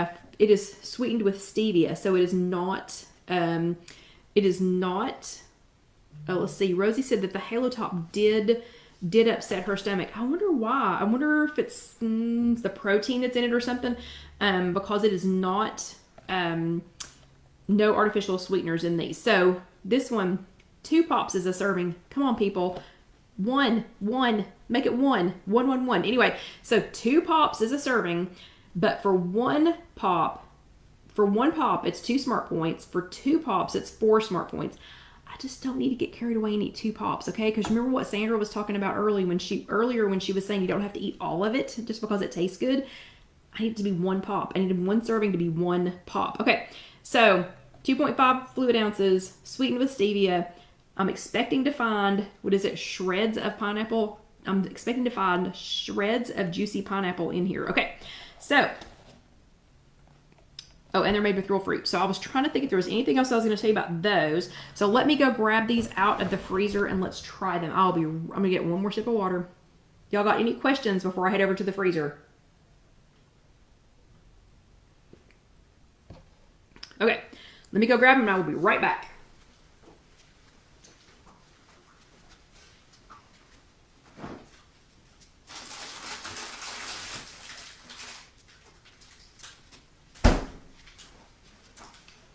sweetened with stevia, so it is not. Let's see. Rosie said that the Halo Top did upset her stomach. I wonder why. I wonder if it's the protein that's in it or something. Because it is not no artificial sweeteners in these. So this one, 2 pops is a serving. Come on, people. 1, make it 1. Anyway, so 2 pops is a serving. But for 1 pop, it's 2 smart points. For 2 pops, it's 4 smart points. I just don't need to get carried away and eat 2 pops, okay? Because remember what Sandra was talking about earlier when she was saying you don't have to eat all of it just because it tastes good. I need it to be 1 pop. I needed 1 serving to be 1 pop. Okay, so 2.5 fluid ounces, sweetened with stevia. I'm expecting to find, shreds of pineapple? I'm expecting to find shreds of juicy pineapple in here. Okay. So, Oh, and they're made with real fruit. So I was trying to think if there was anything else I was going to tell you about those. So let me go grab these out of the freezer and let's try them. I'm going to get one more sip of water. Y'all got any questions before I head over to the freezer? Okay, let me go grab them and I will be right back.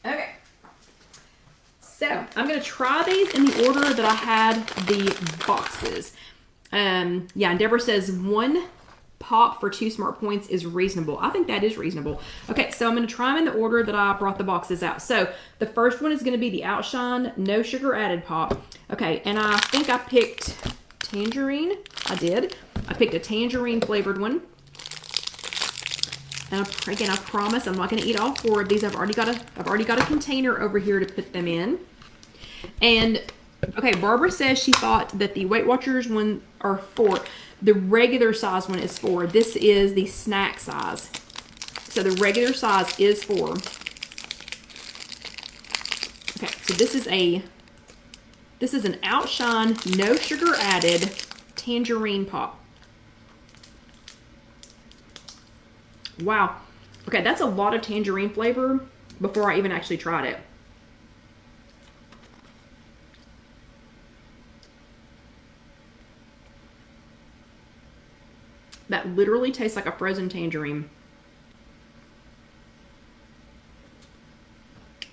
Okay, so I'm going to try these in the order that I had the boxes. Yeah, Endeavor says 1 pop for 2 smart points is reasonable. I think that is reasonable. Okay, so I'm going to try them in the order that I brought the boxes out. So the first one is going to be the Outshine No Sugar Added Pop. Okay, and I think I picked tangerine. I did. I picked a tangerine flavored one. And again, I promise I'm not going to eat all 4 of these. I've already got a container over here to put them in. And okay, Barbara says she thought that the Weight Watchers one are 4. The regular size one is 4. This is the snack size. So the regular size is 4. Okay, so this is an Outshine No Sugar Added Tangerine Pop. Wow. Okay, that's a lot of tangerine flavor before I even actually tried it. That literally tastes like a frozen tangerine.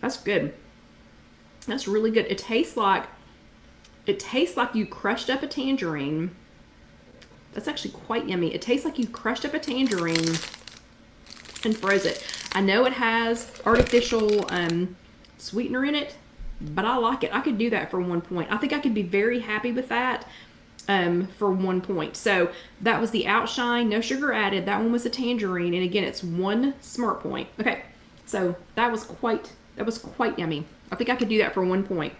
That's good. That's really good. It tastes like you crushed up a tangerine. That's actually quite yummy. It tastes like you crushed up a tangerine and froze it. I know it has artificial sweetener in it, but I like it. I could do that for 1 point. I think I could be very happy with that for 1 point. So that was the Outshine No Sugar Added. That one was a tangerine, and again, it's 1 smart point. Okay, so that was quite yummy. I think I could do that for 1 point.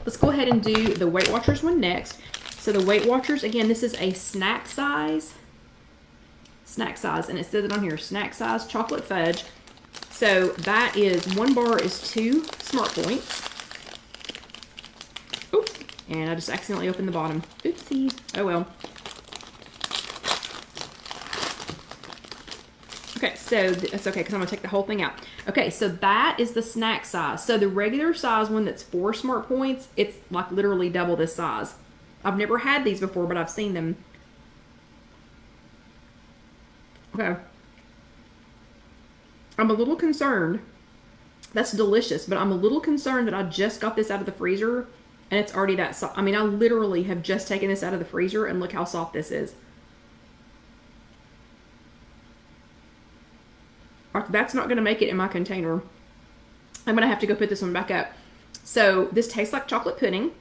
Let's go ahead and do the Weight Watchers one next. So the Weight Watchers, again, this is a snack size, and it says it on here, snack size chocolate fudge. So that is 1 bar is 2 smart points. Oop, and I just accidentally opened the bottom. Oopsie. Oh well. Okay, so it's okay because I'm going to take the whole thing out. Okay, so that is the snack size. So the regular size one that's 4 smart points, it's like literally double this size. I've never had these before, but I've seen them. Okay. I'm a little concerned. That's delicious, but I'm a little concerned that I just got this out of the freezer and it's already that soft. I mean, I literally have just taken this out of the freezer and look how soft this is. That's not going to make it in my container. I'm going to have to go put this one back up. So this tastes like chocolate pudding.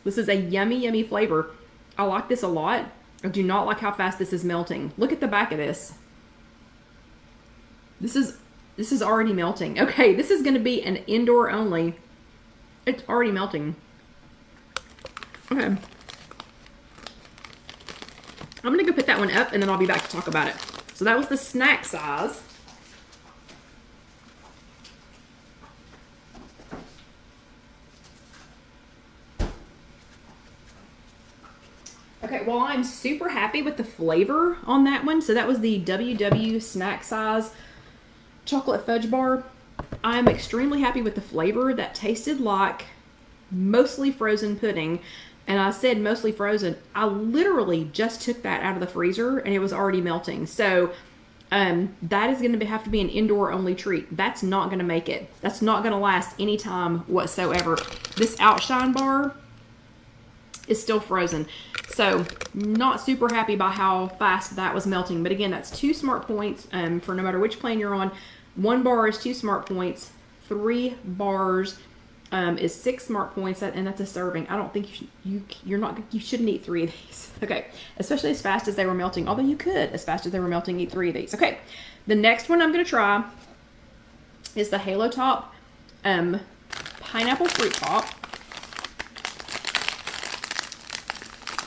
This is a yummy, yummy flavor. I like this a lot. I do not like how fast this is melting. Look at the back of this. This is already melting. Okay, this is going to be an indoor only. It's already melting. Okay. I'm going to go put that one up and then I'll be back to talk about it. So that was the snack size. Okay, well, I'm super happy with the flavor on that one. So that was the WW snack size chocolate fudge bar. I'm extremely happy with the flavor. That tasted like mostly frozen pudding. And I said mostly frozen. I literally just took that out of the freezer and it was already melting. So that is going to have to be an indoor only treat. That's not going to make it. That's not going to last any time whatsoever. This Outshine bar is still frozen. So not super happy by how fast that was melting. But again, that's 2 smart points for no matter which plane you're on. 1 bar is 2 smart points. 3 bars is 6 smart points, and that's a serving. I don't think you shouldn't eat 3 of these. Okay, especially as fast as they were melting. Although you could, as fast as they were melting, eat 3 of these. Okay, the next one I'm going to try is the Halo Top Pineapple Fruit Pop.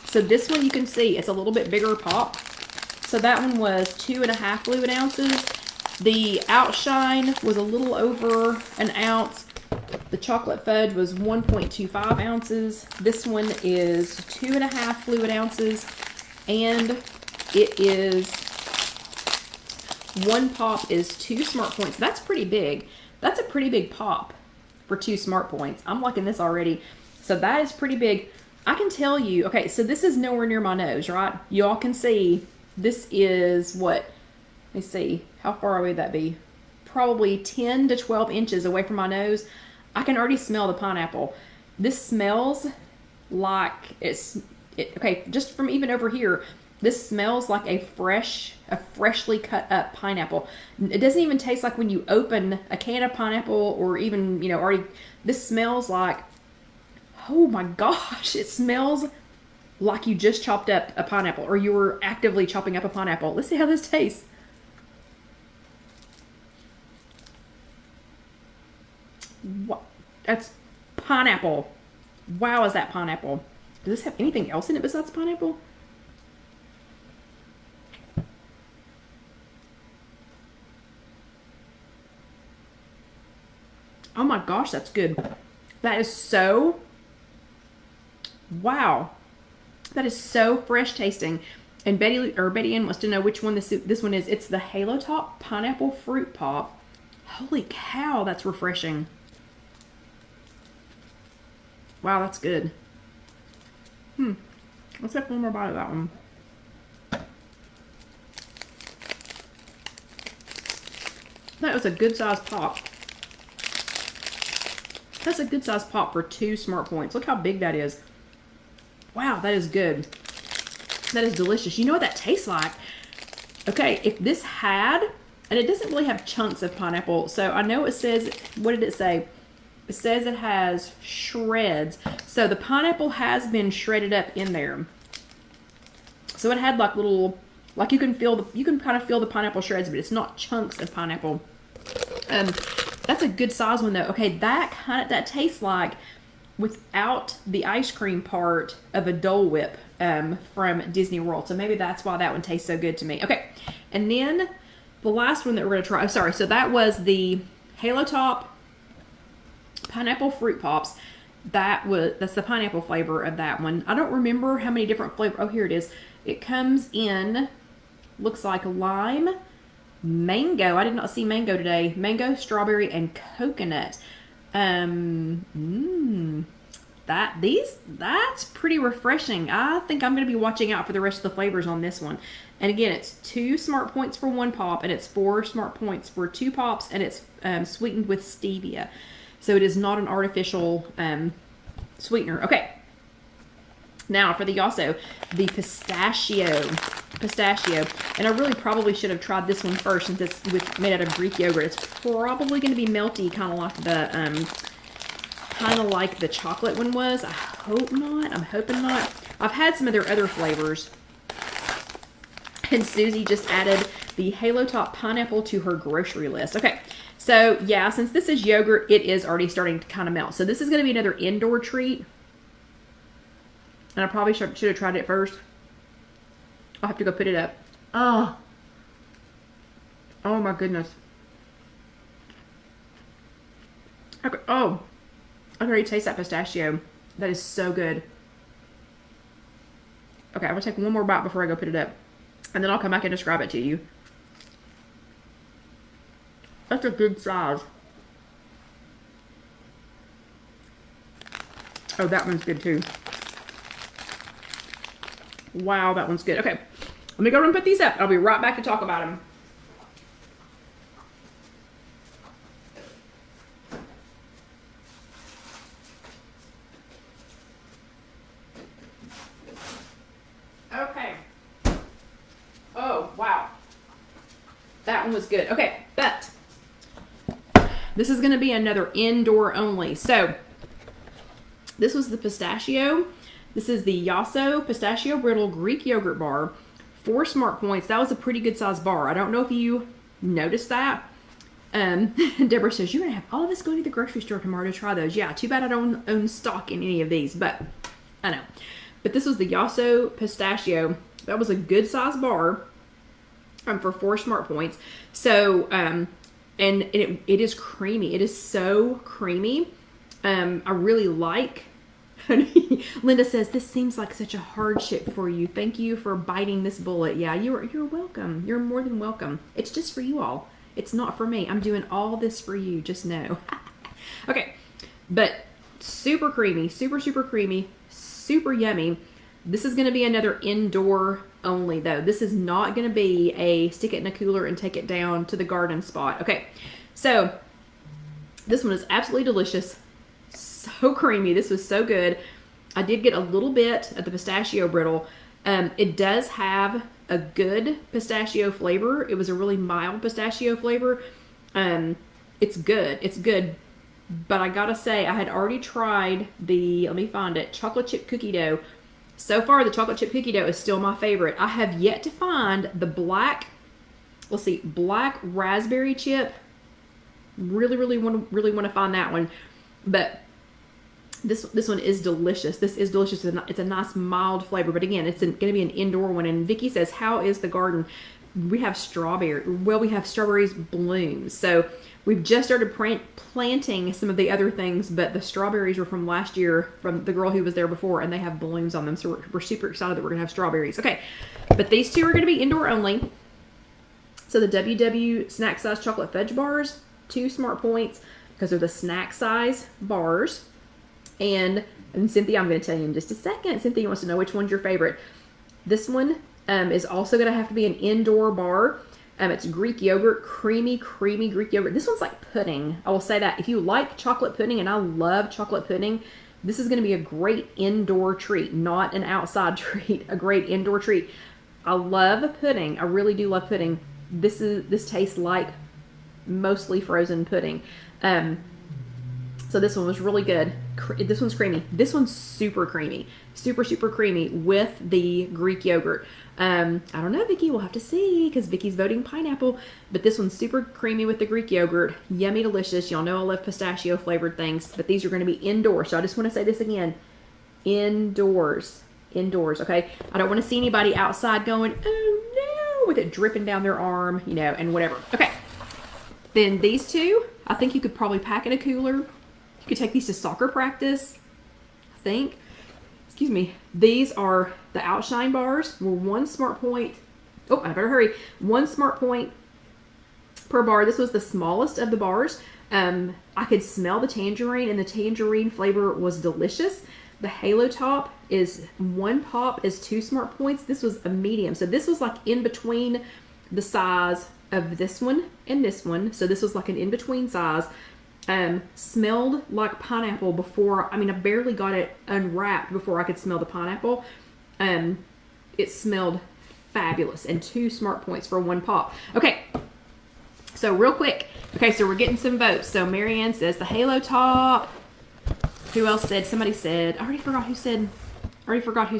So this one you can see it's a little bit bigger pop. So that one was 2.5 fluid ounces. The outshine was a little over an ounce. The chocolate fudge was 1.25 ounces. This one is 2.5 fluid ounces. And it is, one pop is 2 smart points. That's pretty big. That's a pretty big pop for 2 smart points. I'm liking this already. So that is pretty big. I can tell you, okay, so this is nowhere near my nose, right? You all can see this is what, let me see, how far away would that be? Probably 10 to 12 inches away from my nose. I can already smell the pineapple. This smells like okay, just from even over here, this smells like a freshly cut up pineapple. It doesn't even taste like when you open a can of pineapple or even, you know, already, this smells like, oh my gosh, it smells like you just chopped up a pineapple or you were actively chopping up a pineapple. Let's see how this tastes. What? That's pineapple. Wow, is that pineapple? Does this have anything else in it besides pineapple? Oh my gosh, that's good. That is so, wow. That is so fresh tasting. And Betty Ann wants to know which one this one is. It's the Halo Top Pineapple Fruit Pop. Holy cow, that's refreshing. Wow, that's good. Let's have one more bite of that one. That was a good size pop. That's a good size pop for 2 smart points. Look how big that is. Wow, that is good. That is delicious. You know what that tastes like? Okay, if this had, and it doesn't really have chunks of pineapple, so I know it says, what did it say? It says it has shreds. So the pineapple has been shredded up in there. So it had like little, like you can kind of feel the pineapple shreds, but it's not chunks of pineapple. That's a good size one though. Okay, that tastes like, without the ice cream part of a Dole Whip from Disney World. So maybe that's why that one tastes so good to me. Okay, and then the last one that we're going to try, oh sorry, so that was the Halo Top Pineapple Fruit Pops. That's the pineapple flavor of that one. I don't remember how many different flavors. Oh, here it is. It comes in, looks like lime, mango. I did not see mango today. Mango, strawberry, and coconut. That's pretty refreshing. I think I'm going to be watching out for the rest of the flavors on this one. And again, it's 2 smart points for 1 pop, and it's 4 smart points for 2 pops, and it's sweetened with stevia. So it is not an artificial sweetener. Okay. Now for the Yaso, the pistachio. And I really probably should have tried this one first since it's made out of Greek yogurt. It's probably going to be melty, kind of like the chocolate one was. I hope not. I'm hoping not. I've had some of their other flavors. And Susie just added the Halo Top Pineapple to her grocery list. Okay. So, yeah, since this is yogurt, it is already starting to kind of melt. So, this is going to be another indoor treat. And I probably should have tried it first. I'll have to go put it up. Oh my goodness. Okay. Oh, I can already taste that pistachio. That is so good. Okay, I'm going to take one more bite before I go put it up. And then I'll come back and describe it to you. That's a good size. Oh, that one's good too. Wow, that one's good. Okay, let me go ahead and put these up. I'll be right back to talk about them. Okay. Oh, wow. That one was good. Okay, but this is going to be another indoor only. So, this was the pistachio. This is the Yaso Pistachio Brittle Greek Yogurt Bar. 4 smart points. That was a pretty good size bar. I don't know if you noticed that. Deborah says, you're going to have all of us go to the grocery store tomorrow to try those. Yeah, too bad I don't own stock in any of these, but I know. But this was the Yaso Pistachio. That was a good size bar. for 4 smart points. So, and it is creamy. It is so creamy. I really like. Linda says, this seems like such a hardship for you. Thank you for biting this bullet. Yeah, you're welcome. You're more than welcome. It's just for you all. It's not for me. I'm doing all this for you. Just know. Okay. But super creamy, super creamy, super yummy. This is going to be another indoor only though. This is not going to be a stick it in a cooler and take it down to the garden spot. Okay. So this one is absolutely delicious. So creamy. This was so good. I did get a little bit of the pistachio brittle. It does have a good pistachio flavor. It was a really mild pistachio flavor. It's good. It's good. But I gotta say, I had already tried the, let me find it, chocolate chip cookie dough. So far, the chocolate chip cookie dough is still my favorite. I have yet to find the black, let's see, black raspberry chip. Really want to find that one. But this one is delicious. This is delicious. It's a nice mild flavor. But again, it's going to be an indoor one. And Vicky says, how is the garden? We have we have strawberries blooms. So we've just started planting some of the other things, but the strawberries were from last year from the girl who was there before, and they have blooms on them. So we're super excited that we're going to have strawberries. Okay, but these two are going to be indoor only. So the WW snack size chocolate fudge bars, 2 smart points because they're the snack size bars. And Cynthia, I'm going to tell you in just a second. Cynthia wants to know which one's your favorite. This one is also going to have to be an indoor bar. It's Greek yogurt, creamy Greek yogurt. This one's like pudding. I will say that. If you like chocolate pudding, and I love chocolate pudding, this is going to be a great indoor treat, not an outside treat, a great indoor treat. I love pudding. I really do love pudding. This tastes like mostly frozen pudding. So this one was really good. This one's creamy. This one's super creamy. Super creamy with the Greek yogurt. I don't know, Vicky. We'll have to see because Vicky's voting pineapple. But this one's super creamy with the Greek yogurt. Yummy, delicious. Y'all know I love pistachio flavored things. But these are going to be indoors. So I just want to say this again. Indoors. Okay? I don't want to see anybody outside going, oh no, with it dripping down their arm, and whatever. Okay. Then these two, I think you could probably pack in a cooler. You could take these to soccer practice, I think. Excuse me. These are the Outshine bars. We're 1 smart point. Oh, I better hurry. 1 smart point per bar. This was the smallest of the bars. I could smell the tangerine, and the tangerine flavor was delicious. The Halo Top is 1 pop is 2 smart points. This was a medium. So this was like in between the size of this one and this one. So this was like an in-between size. Smelled like pineapple before. I barely got it unwrapped before I could smell the pineapple. It smelled fabulous, and 2 smart points for 1 pop. Okay, so real quick. Okay, so we're getting some votes. So Marianne says the Halo Top. Who else said? Somebody said. I already forgot who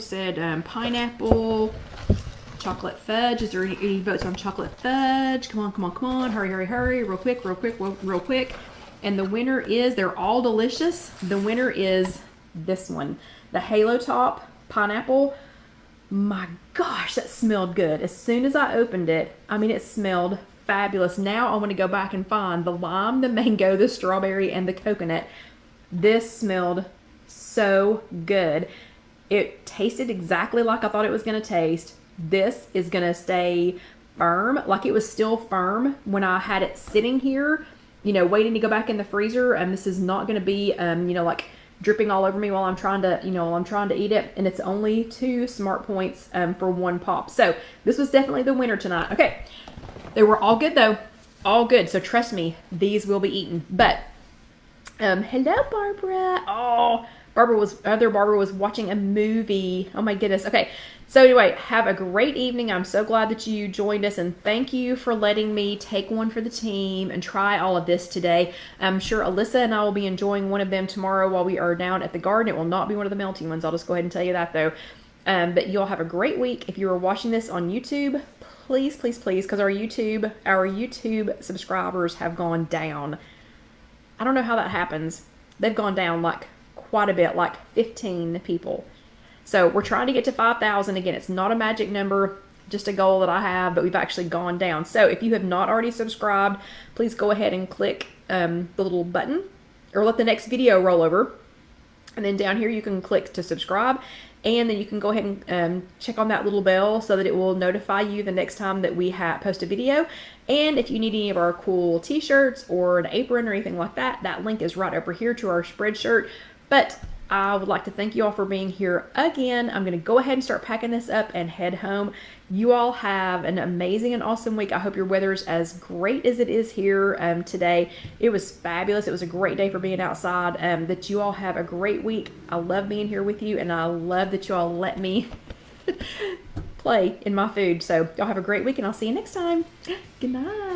said pineapple. Chocolate fudge. Is there any votes on chocolate fudge? Come on. Hurry. Real quick. And the winner is, they're all delicious. The winner is this one. The Halo Top pineapple. My gosh, that smelled good. As soon as I opened it, it smelled fabulous. Now I want to go back and find the lime, the mango, the strawberry, and the coconut. This smelled so good. It tasted exactly like I thought it was going to taste. This is going to stay firm, like it was still firm when I had it sitting here, waiting to go back in the freezer. And this is not going to be, like dripping all over me while I'm trying to eat it. And it's only 2 smart points for 1 pop. So this was definitely the winner tonight. Okay. They were all good though. All good. So trust me, these will be eaten. But, hello, Barbara. Oh, Barbara was watching a movie. Oh my goodness. Okay. So anyway, have a great evening. I'm so glad that you joined us, and thank you for letting me take one for the team and try all of this today. I'm sure Alyssa and I will be enjoying one of them tomorrow while we are down at the garden. It will not be one of the melting ones. I'll just go ahead and tell you that though. But you'll have a great week. If you are watching this on YouTube, please, because our YouTube subscribers have gone down. I don't know how that happens. They've gone down like quite a bit, like 15 people. So we're trying to get to 5,000. Again, it's not a magic number. just a goal that I have, but we've actually gone down. So if you have not already subscribed, please go ahead and click the little button, or let the next video roll over. And then down here you can click to subscribe, and then you can go ahead and check on that little bell so that it will notify you the next time that we post a video. And if you need any of our cool t-shirts or an apron or anything like that, that link is right over here to our Spreadshirt. But I would like to thank you all for being here again. I'm going to go ahead and start packing this up and head home. You all have an amazing and awesome week. I hope your weather's as great as it is here today. It was fabulous. It was a great day for being outside. That you all have a great week. I love being here with you, and I love that you all let me play in my food. So y'all have a great week, and I'll see you next time. Good night.